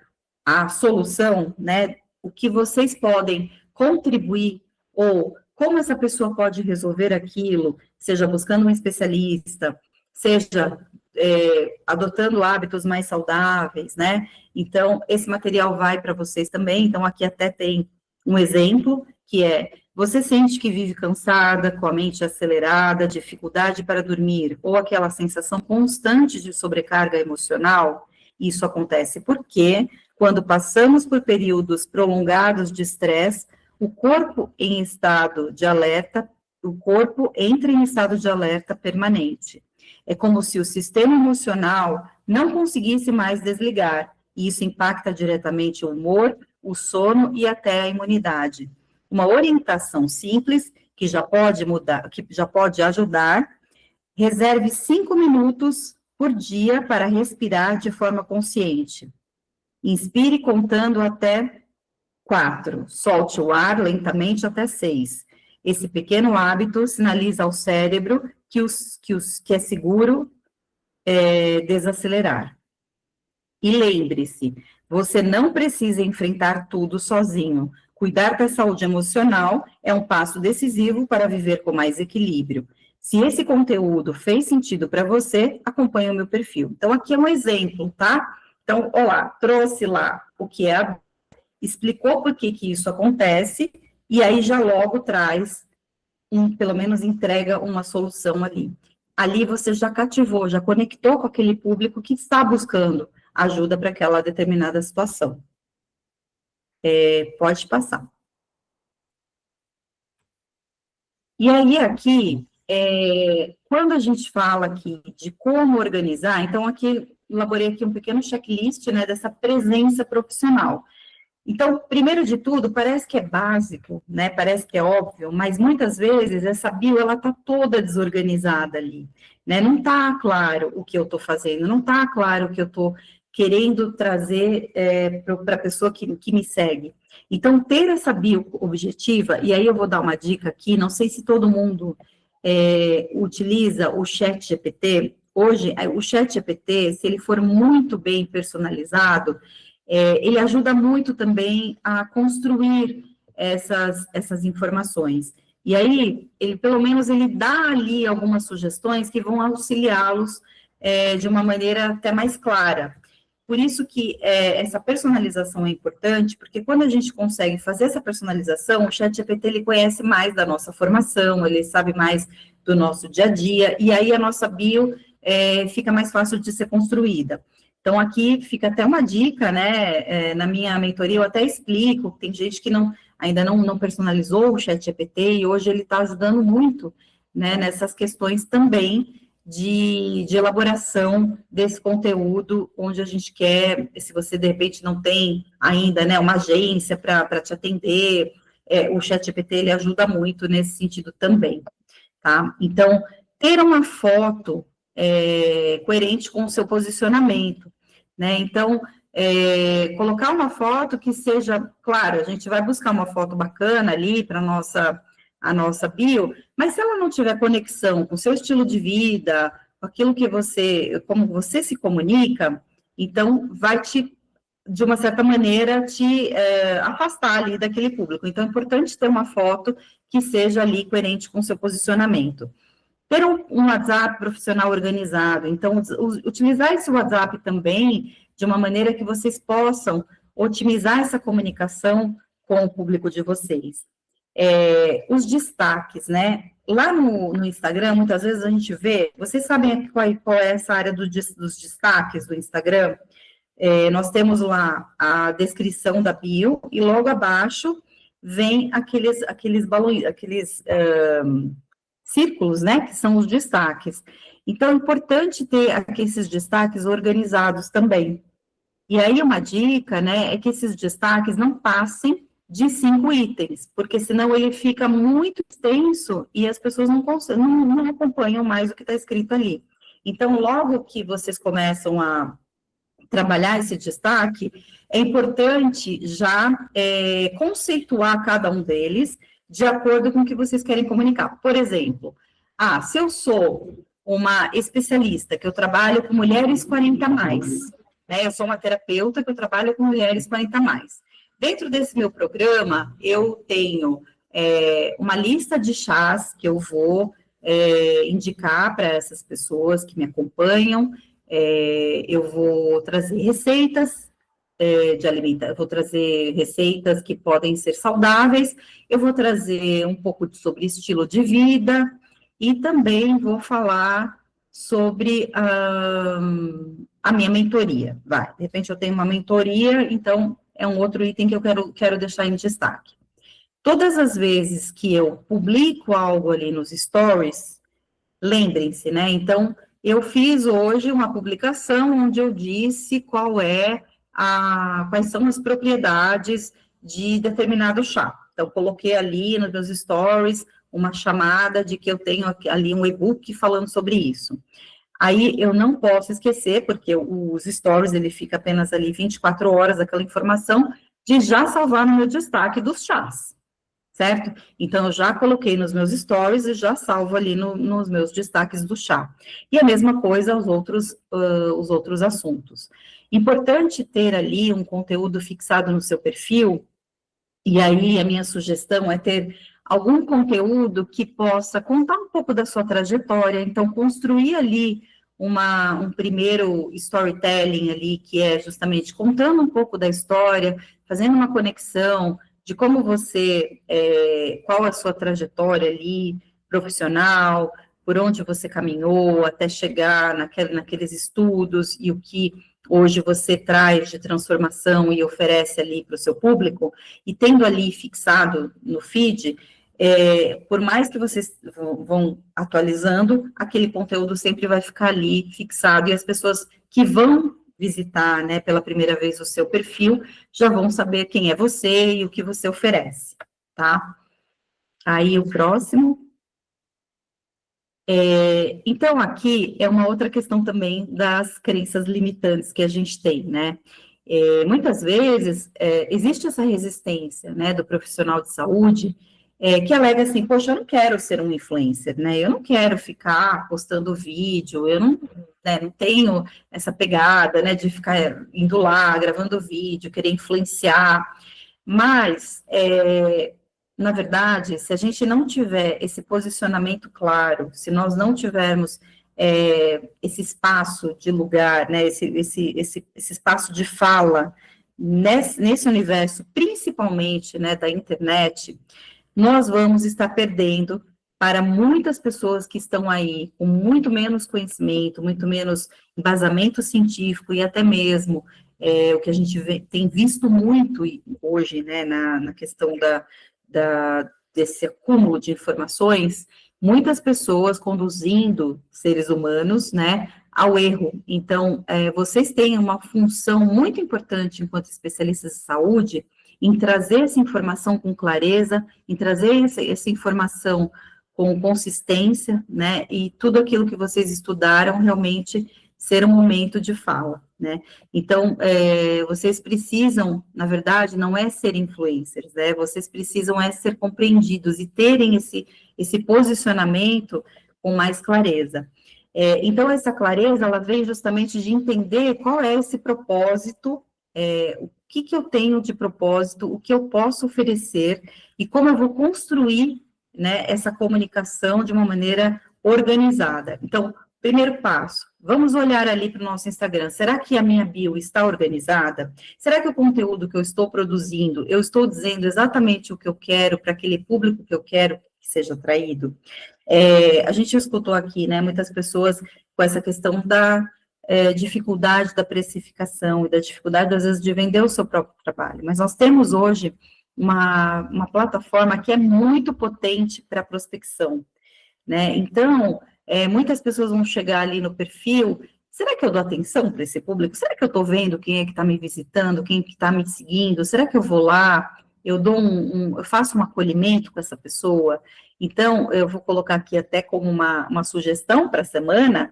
a solução, né, o que vocês podem contribuir, ou como essa pessoa pode resolver aquilo, seja buscando um especialista, seja adotando hábitos mais saudáveis, né? Então, esse material vai para vocês também. Então, aqui até tem um exemplo, que é: você sente que vive cansada, com a mente acelerada, dificuldade para dormir, ou aquela sensação constante de sobrecarga emocional? Isso acontece porque, quando passamos por períodos prolongados de estresse, o corpo entra em estado de alerta permanente. É como se o sistema emocional não conseguisse mais desligar, e isso impacta diretamente o humor, o sono e até a imunidade. Uma orientação simples, que já pode ajudar: reserve 5 minutos por dia para respirar de forma consciente. Inspire contando até 4, solte o ar lentamente até 6. Esse pequeno hábito sinaliza ao cérebro que é seguro desacelerar. E lembre-se, você não precisa enfrentar tudo sozinho. Cuidar da saúde emocional é um passo decisivo para viver com mais equilíbrio. Se esse conteúdo fez sentido para você, acompanhe o meu perfil. Então, aqui é um exemplo, tá? Então, olá, trouxe lá o que é, explicou por que isso acontece, e aí já logo traz, pelo menos entrega uma solução ali. Ali você já cativou, já conectou com aquele público que está buscando ajuda para aquela determinada situação. Pode passar. E aí, aqui, quando a gente fala aqui de como organizar, então aqui, elaborei aqui um pequeno checklist, né, dessa presença profissional. Então, primeiro de tudo, parece que é básico, né, parece que é óbvio, mas muitas vezes essa bio, ela tá toda desorganizada ali, né, não tá claro o que eu tô fazendo, não tá claro o que eu tô querendo trazer para a pessoa que me segue. Então, ter essa bio objetiva, e aí eu vou dar uma dica aqui, não sei se todo mundo utiliza o ChatGPT. Hoje, o ChatGPT, se ele for muito bem personalizado, ele ajuda muito também a construir essas informações. E aí, pelo menos, ele dá ali algumas sugestões que vão auxiliá-los de uma maneira até mais clara. Por isso que essa personalização é importante, porque quando a gente consegue fazer essa personalização, o ChatGPT, ele conhece mais da nossa formação, ele sabe mais do nosso dia a dia, e aí a nossa bio fica mais fácil de ser construída. Então, aqui fica até uma dica, né, na minha mentoria eu até explico, tem gente que ainda não personalizou o ChatGPT, e hoje ele está ajudando muito, né, nessas questões também de elaboração desse conteúdo, onde a gente quer, se você, de repente, não tem ainda, né, uma agência para te atender, o ChatGPT, ele ajuda muito nesse sentido também, tá? Então, ter uma foto coerente com o seu posicionamento, né? Então, colocar uma foto que seja, claro, a gente vai buscar uma foto bacana ali para a nossa bio, mas se ela não tiver conexão com o seu estilo de vida, com aquilo que como você se comunica, então vai de uma certa maneira, te afastar ali daquele público. Então, é importante ter uma foto que seja ali coerente com o seu posicionamento. Ter um WhatsApp profissional organizado, então, utilizar esse WhatsApp também de uma maneira que vocês possam otimizar essa comunicação com o público de vocês. Os destaques, né? Lá no Instagram, muitas vezes a gente vê, vocês sabem qual é essa área dos destaques do Instagram? Nós temos lá a descrição da bio, e logo abaixo vem aqueles balões, círculos, né, que são os destaques. Então, é importante ter esses destaques organizados também. E aí, uma dica, né, é que esses destaques não passem de 5 itens, porque senão ele fica muito extenso e as pessoas não acompanham mais o que está escrito ali. Então, logo que vocês começam a trabalhar esse destaque, é importante já conceituar cada um deles de acordo com o que vocês querem comunicar. Por exemplo, se eu sou uma especialista, que eu trabalho com mulheres 40 mais, né, eu sou uma terapeuta que eu trabalho com mulheres 40 mais. Dentro desse meu programa, eu tenho uma lista de chás que eu vou indicar para essas pessoas que me acompanham. Eu vou trazer receitas de alimentação, vou trazer receitas que podem ser saudáveis, eu vou trazer um pouco sobre estilo de vida, e também vou falar sobre a minha mentoria. De repente eu tenho uma mentoria, então é um outro item que eu quero deixar em destaque. Todas as vezes que eu publico algo ali nos stories, lembrem-se, né? Então, eu fiz hoje uma publicação onde eu disse quais são as propriedades de determinado chá. Então, coloquei ali nos meus stories uma chamada de que eu tenho ali um e-book falando sobre isso. Aí, eu não posso esquecer, porque os stories, ele fica apenas ali 24 horas, aquela informação, de já salvar no meu destaque dos chás, certo? Então, eu já coloquei nos meus stories e já salvo ali nos meus destaques do chá. E a mesma coisa os outros assuntos. Importante ter ali um conteúdo fixado no seu perfil, e aí a minha sugestão é ter algum conteúdo que possa contar um pouco da sua trajetória, então construir ali um primeiro storytelling ali, que é justamente contando um pouco da história, fazendo uma conexão de como qual a sua trajetória ali, profissional, por onde você caminhou até chegar naqueles estudos e o que hoje você traz de transformação e oferece ali para o seu público, e tendo ali fixado no feed, por mais que vocês vão atualizando, aquele conteúdo sempre vai ficar ali fixado, e as pessoas que vão visitar, né, pela primeira vez o seu perfil, já vão saber quem é você e o que você oferece, tá? Aí, o próximo. Então, aqui é uma outra questão também das crenças limitantes que a gente tem, né? Muitas vezes, existe essa resistência, né, do profissional de saúde, que alega assim, poxa, eu não quero ser um influencer, né, eu não quero ficar postando vídeo, eu não tenho essa pegada, né, de ficar indo lá, gravando vídeo, querer influenciar, mas, na verdade, se a gente não tiver esse posicionamento claro, se nós não tivermos esse espaço de lugar, né, esse espaço de fala nesse universo, principalmente, né, da internet, nós vamos estar perdendo para muitas pessoas que estão aí com muito menos conhecimento, muito menos embasamento científico e até mesmo o que a gente tem visto muito hoje, né, na questão desse acúmulo de informações, muitas pessoas conduzindo seres humanos, né, ao erro. Então, vocês têm uma função muito importante enquanto especialistas de saúde em trazer essa informação com clareza, em trazer essa informação com consistência, né, e tudo aquilo que vocês estudaram realmente ser um momento de fala, né. Então, vocês precisam, na verdade, não é ser influencers, né, vocês precisam ser compreendidos e terem esse posicionamento com mais clareza. Então, essa clareza, ela vem justamente de entender qual é esse propósito, o que eu tenho de propósito, o que eu posso oferecer e como eu vou construir, né, essa comunicação de uma maneira organizada. Então, primeiro passo, vamos olhar ali para o nosso Instagram, será que a minha bio está organizada? Será que o conteúdo que eu estou produzindo, eu estou dizendo exatamente o que eu quero para aquele público que eu quero que seja atraído? A gente escutou aqui, né, muitas pessoas com essa questão da dificuldade da precificação e da dificuldade, às vezes, de vender o seu próprio trabalho. Mas nós temos hoje uma plataforma que é muito potente para prospecção. né? Então, muitas pessoas vão chegar ali no perfil, será que eu dou atenção para esse público? Será que eu estou vendo quem é que está me visitando, quem que está me seguindo? Será que eu vou lá, eu dou eu faço um acolhimento com essa pessoa? Então, eu vou colocar aqui até como uma sugestão para a semana,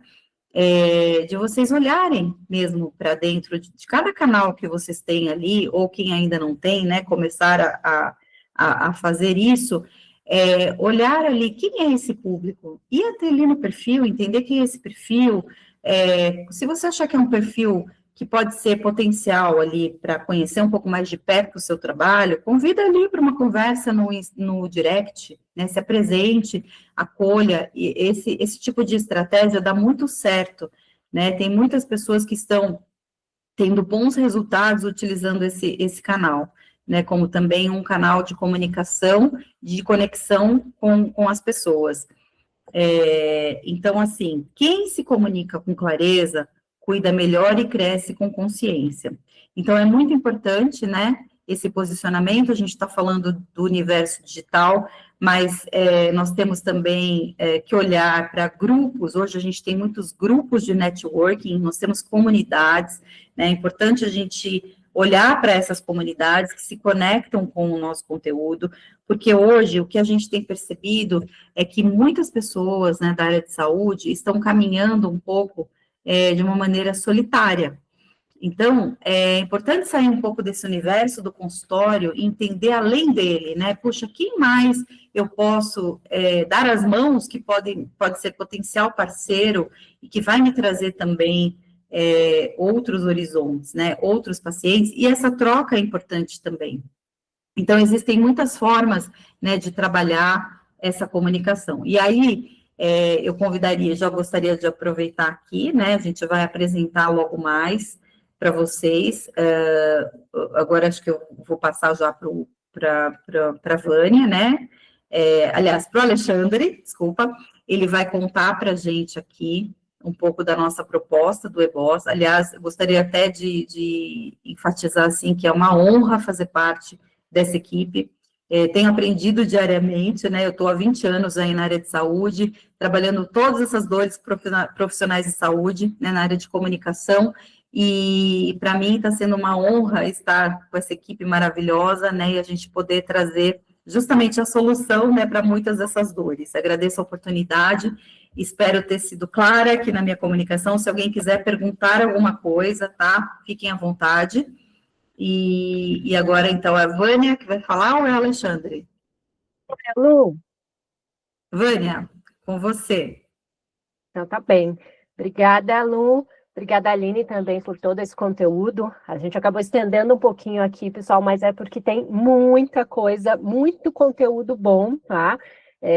de vocês olharem mesmo para dentro de cada canal que vocês têm ali, ou quem ainda não tem, né, começar a fazer isso, olhar ali quem é esse público, ir até ali no perfil, entender quem é esse perfil, se você achar que é um perfil que pode ser potencial ali para conhecer um pouco mais de perto o seu trabalho, convida ali para uma conversa no direct, né, se apresente, acolha, e esse tipo de estratégia dá muito certo, né, tem muitas pessoas que estão tendo bons resultados utilizando esse canal, né, como também um canal de comunicação, de conexão com as pessoas. Então, assim, quem se comunica com clareza, cuida melhor e cresce com consciência. Então, é muito importante, né, esse posicionamento, a gente está falando do universo digital, mas nós temos também que olhar para grupos, hoje a gente tem muitos grupos de networking, nós temos comunidades, né, é importante a gente olhar para essas comunidades que se conectam com o nosso conteúdo, porque hoje o que a gente tem percebido é que muitas pessoas, né, da área de saúde estão caminhando um pouco de uma maneira solitária. Então, é importante sair um pouco desse universo do consultório e entender além dele, né? Puxa, quem mais eu posso dar as mãos que pode ser potencial parceiro e que vai me trazer também outros horizontes, né? Outros pacientes, e essa troca é importante também. Então, existem muitas formas, né, de trabalhar essa comunicação. E aí, eu convidaria, já gostaria de aproveitar aqui, né, a gente vai apresentar logo mais para vocês, agora acho que eu vou passar já para a Vânia, né, aliás, para o Alexandre, desculpa, ele vai contar para a gente aqui um pouco da nossa proposta do EBOS, aliás, eu gostaria até de enfatizar, assim, que é uma honra fazer parte dessa equipe, tenho aprendido diariamente, né, eu estou há 20 anos aí na área de saúde, trabalhando todas essas dores profissionais de saúde, né, na área de comunicação, e para mim está sendo uma honra estar com essa equipe maravilhosa, né, e a gente poder trazer justamente a solução, né, para muitas dessas dores. Agradeço a oportunidade, espero ter sido clara aqui na minha comunicação, se alguém quiser perguntar alguma coisa, tá, fiquem à vontade. E agora, então, é a Vânia que vai falar ou é o Alexandre? Lu, Vânia, com você. então tá bem. Obrigada, Lu. Obrigada, Aline, também por todo esse conteúdo. A gente acabou estendendo um pouquinho aqui, pessoal, mas é porque tem muita coisa, muito conteúdo bom, tá?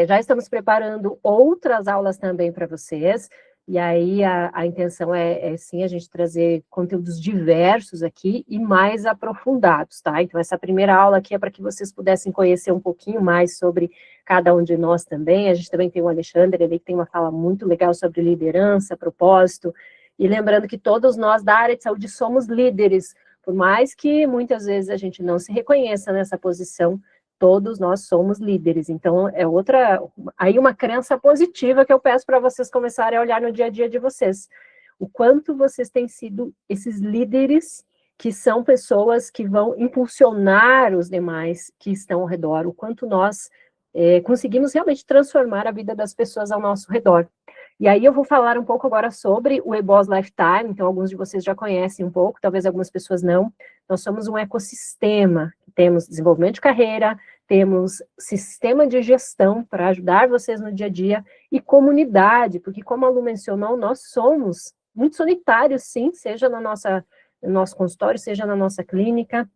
Já estamos preparando outras aulas também para vocês. E aí a intenção sim, a gente trazer conteúdos diversos aqui e mais aprofundados, tá? Então, essa primeira aula aqui é para que vocês pudessem conhecer um pouquinho mais sobre cada um de nós também. A gente também tem o Alexandre, ele que tem uma fala muito legal sobre liderança, propósito, e lembrando que todos nós da área de saúde somos líderes, por mais que muitas vezes a gente não se reconheça nessa posição, todos nós somos líderes. Então, aí uma crença positiva que eu peço para vocês começarem a olhar no dia a dia de vocês. O quanto vocês têm sido esses líderes que são pessoas que vão impulsionar os demais que estão ao redor, o quanto nós conseguimos realmente transformar a vida das pessoas ao nosso redor. E aí eu vou falar um pouco agora sobre o EBOS Lifetime, então alguns de vocês já conhecem um pouco, talvez algumas pessoas não. Nós somos um ecossistema, temos desenvolvimento de carreira, temos sistema de gestão para ajudar vocês no dia a dia, e comunidade, porque como a Lu mencionou, nós somos muito solitários, sim, seja no nosso consultório, seja na nossa clínica.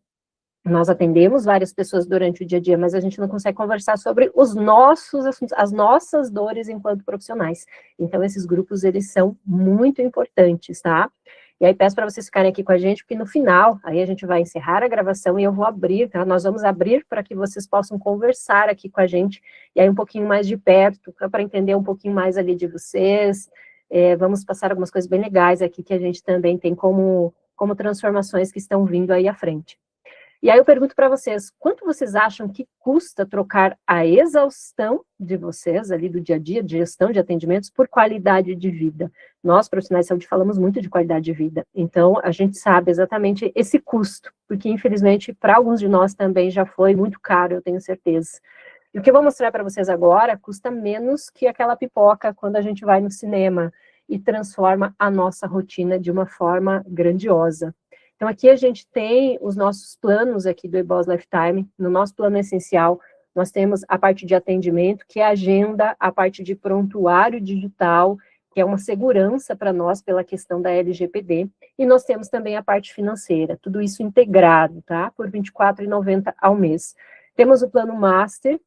Nós atendemos várias pessoas durante o dia a dia, mas a gente não consegue conversar sobre os nossos assuntos, as nossas dores enquanto profissionais. Então, esses grupos, eles são muito importantes, tá? E aí, peço para vocês ficarem aqui com a gente, porque no final, aí a gente vai encerrar a gravação e eu vou abrir, tá? Nós vamos abrir para que vocês possam conversar aqui com a gente, e aí um pouquinho mais de perto, para entender um pouquinho mais ali de vocês. Vamos passar algumas coisas bem legais aqui, que a gente também tem como transformações que estão vindo aí à frente. E aí eu pergunto para vocês, quanto vocês acham que custa trocar a exaustão de vocês, ali do dia a dia, de gestão de atendimentos, por qualidade de vida? Nós, profissionais de saúde, falamos muito de qualidade de vida, então a gente sabe exatamente esse custo, porque infelizmente para alguns de nós também já foi muito caro, eu tenho certeza. E o que eu vou mostrar para vocês agora custa menos que aquela pipoca quando a gente vai no cinema e transforma a nossa rotina de uma forma grandiosa. Então, aqui a gente tem os nossos planos aqui do eBOSS Lifetime. No nosso plano essencial, nós temos a parte de atendimento, que é a agenda, a parte de prontuário digital, que é uma segurança para nós pela questão da LGPD, e nós temos também a parte financeira, tudo isso integrado, tá? Por R$ 24,90 ao mês. Temos o plano Master,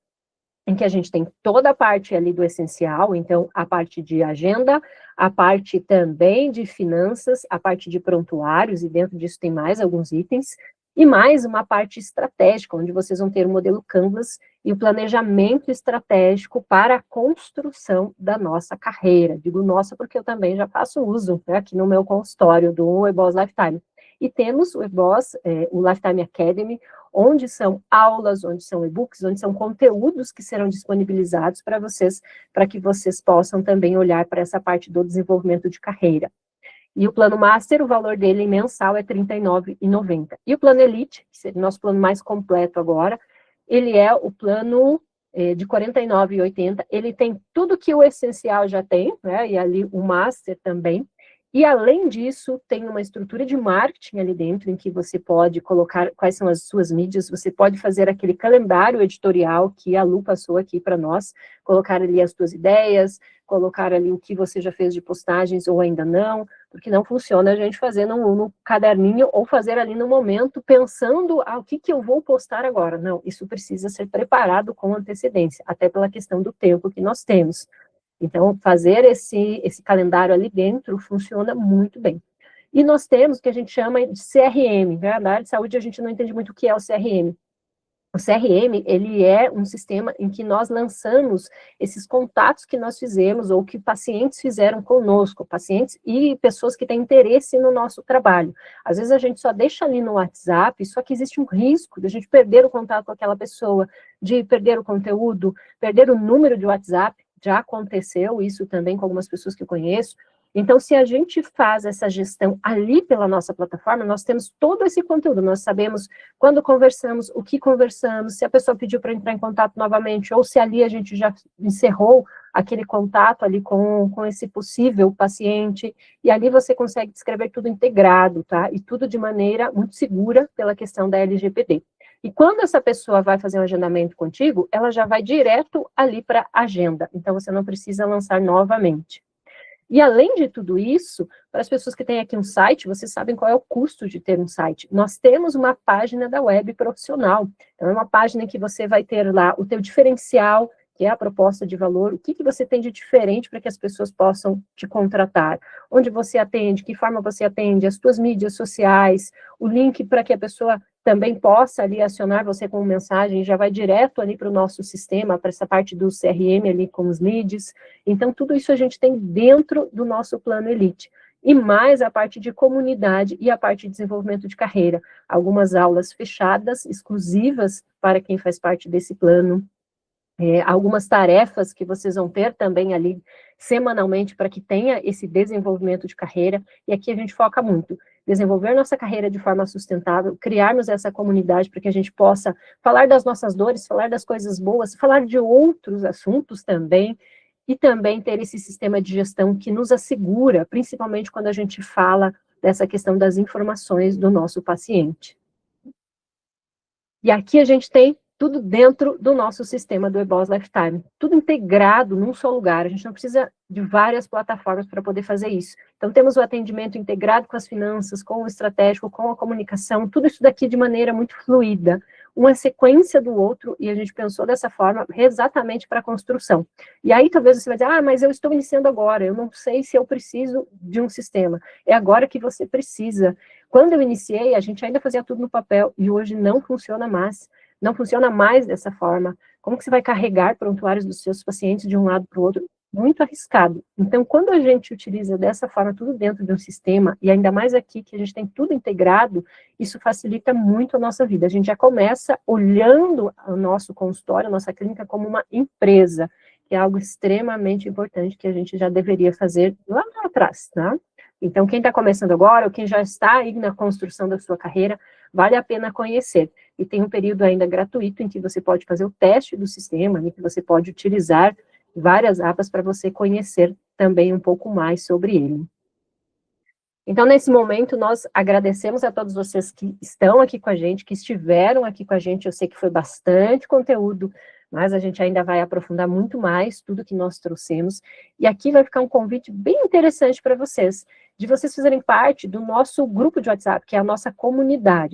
em que a gente tem toda a parte ali do essencial, então a parte de agenda, a parte também de finanças, a parte de prontuários, e dentro disso tem mais alguns itens, e mais uma parte estratégica, onde vocês vão ter o modelo Canvas e o planejamento estratégico para a construção da nossa carreira. Digo nossa porque eu também já faço uso, né, aqui no meu consultório do eBOSS Lifetime. E temos o eBOSS, o Lifetime Academy, onde são aulas, onde são e-books, onde são conteúdos que serão disponibilizados para vocês, para que vocês possam também olhar para essa parte do desenvolvimento de carreira. E o plano Master, o valor dele mensal é R$ 39,90. E o plano Elite, que seria o nosso plano mais completo agora, ele é o plano de R$ 49,80. Ele tem tudo que o essencial já tem, né, e ali o Master também. E, além disso, tem uma estrutura de marketing ali dentro, em que você pode colocar quais são as suas mídias, você pode fazer aquele calendário editorial que a Lu passou aqui para nós, colocar ali as suas ideias, colocar ali o que você já fez de postagens ou ainda não, porque não funciona a gente fazer no caderninho ou fazer ali no momento, pensando, o que eu vou postar agora? Não, isso precisa ser preparado com antecedência, até pela questão do tempo que nós temos. Então, fazer esse calendário ali dentro funciona muito bem. E nós temos o que a gente chama de CRM, né? Na área de saúde a gente não entende muito o que é o CRM. O CRM, ele é um sistema em que nós lançamos esses contatos que nós fizemos ou que pacientes fizeram conosco, pacientes e pessoas que têm interesse no nosso trabalho. Às vezes a gente só deixa ali no WhatsApp, só que existe um risco de a gente perder o contato com aquela pessoa, de perder o conteúdo, perder o número de WhatsApp. Já aconteceu isso também com algumas pessoas que eu conheço. Então, se a gente faz essa gestão ali pela nossa plataforma, nós temos todo esse conteúdo, nós sabemos quando conversamos, o que conversamos, se a pessoa pediu para entrar em contato novamente, ou se ali a gente já encerrou aquele contato ali com esse possível paciente, e ali você consegue descrever tudo integrado, tá? E tudo de maneira muito segura pela questão da LGPD. E quando essa pessoa vai fazer um agendamento contigo, ela já vai direto ali para a agenda, então você não precisa lançar novamente. E além de tudo isso, para as pessoas que têm aqui um site, vocês sabem qual é o custo de ter um site. Nós temos uma página da web profissional, então é uma página em que você vai ter lá o teu diferencial, que é a proposta de valor, o que você tem de diferente para que as pessoas possam te contratar, onde você atende, que forma você atende, as suas mídias sociais, o link para que a pessoa também possa ali acionar você com mensagem, já vai direto ali para o nosso sistema, para essa parte do CRM ali com os leads. Então, tudo isso a gente tem dentro do nosso plano Elite. E mais a parte de comunidade e a parte de desenvolvimento de carreira. Algumas aulas fechadas, exclusivas para quem faz parte desse plano. Algumas tarefas que vocês vão ter também ali semanalmente para que tenha esse desenvolvimento de carreira, e aqui a gente foca muito, desenvolver nossa carreira de forma sustentável, criarmos essa comunidade para que a gente possa falar das nossas dores, falar das coisas boas, falar de outros assuntos também, e também ter esse sistema de gestão que nos assegura, principalmente quando a gente fala dessa questão das informações do nosso paciente. E aqui a gente tem tudo dentro do nosso sistema do eBOSS Lifetime, tudo integrado num só lugar, a gente não precisa de várias plataformas para poder fazer isso. Então, temos o atendimento integrado com as finanças, com o estratégico, com a comunicação, tudo isso daqui de maneira muito fluida, uma sequência do outro, e a gente pensou dessa forma exatamente para a construção. E aí, talvez você vai dizer, mas eu estou iniciando agora, eu não sei se eu preciso de um sistema. É agora que você precisa. Quando eu iniciei, a gente ainda fazia tudo no papel, e hoje não funciona mais. Não funciona mais dessa forma. Como que você vai carregar prontuários dos seus pacientes de um lado para o outro? muito arriscado. Então, quando a gente utiliza dessa forma tudo dentro de um sistema, e ainda mais aqui que a gente tem tudo integrado, isso facilita muito a nossa vida. A gente já começa olhando o nosso consultório, a nossa clínica como uma empresa, que é algo extremamente importante que a gente já deveria fazer lá atrás, tá? Então, quem está começando agora, ou quem já está aí na construção da sua carreira, vale a pena conhecer. E tem um período ainda gratuito em que você pode fazer o teste do sistema, em que você pode utilizar várias abas para você conhecer também um pouco mais sobre ele. Então, nesse momento, nós agradecemos a todos vocês que estão aqui com a gente, que estiveram aqui com a gente. Eu sei que foi bastante conteúdo, mas a gente ainda vai aprofundar muito mais tudo que nós trouxemos. E aqui vai ficar um convite bem interessante para vocês, de vocês fazerem parte do nosso grupo de WhatsApp, que é a nossa comunidade.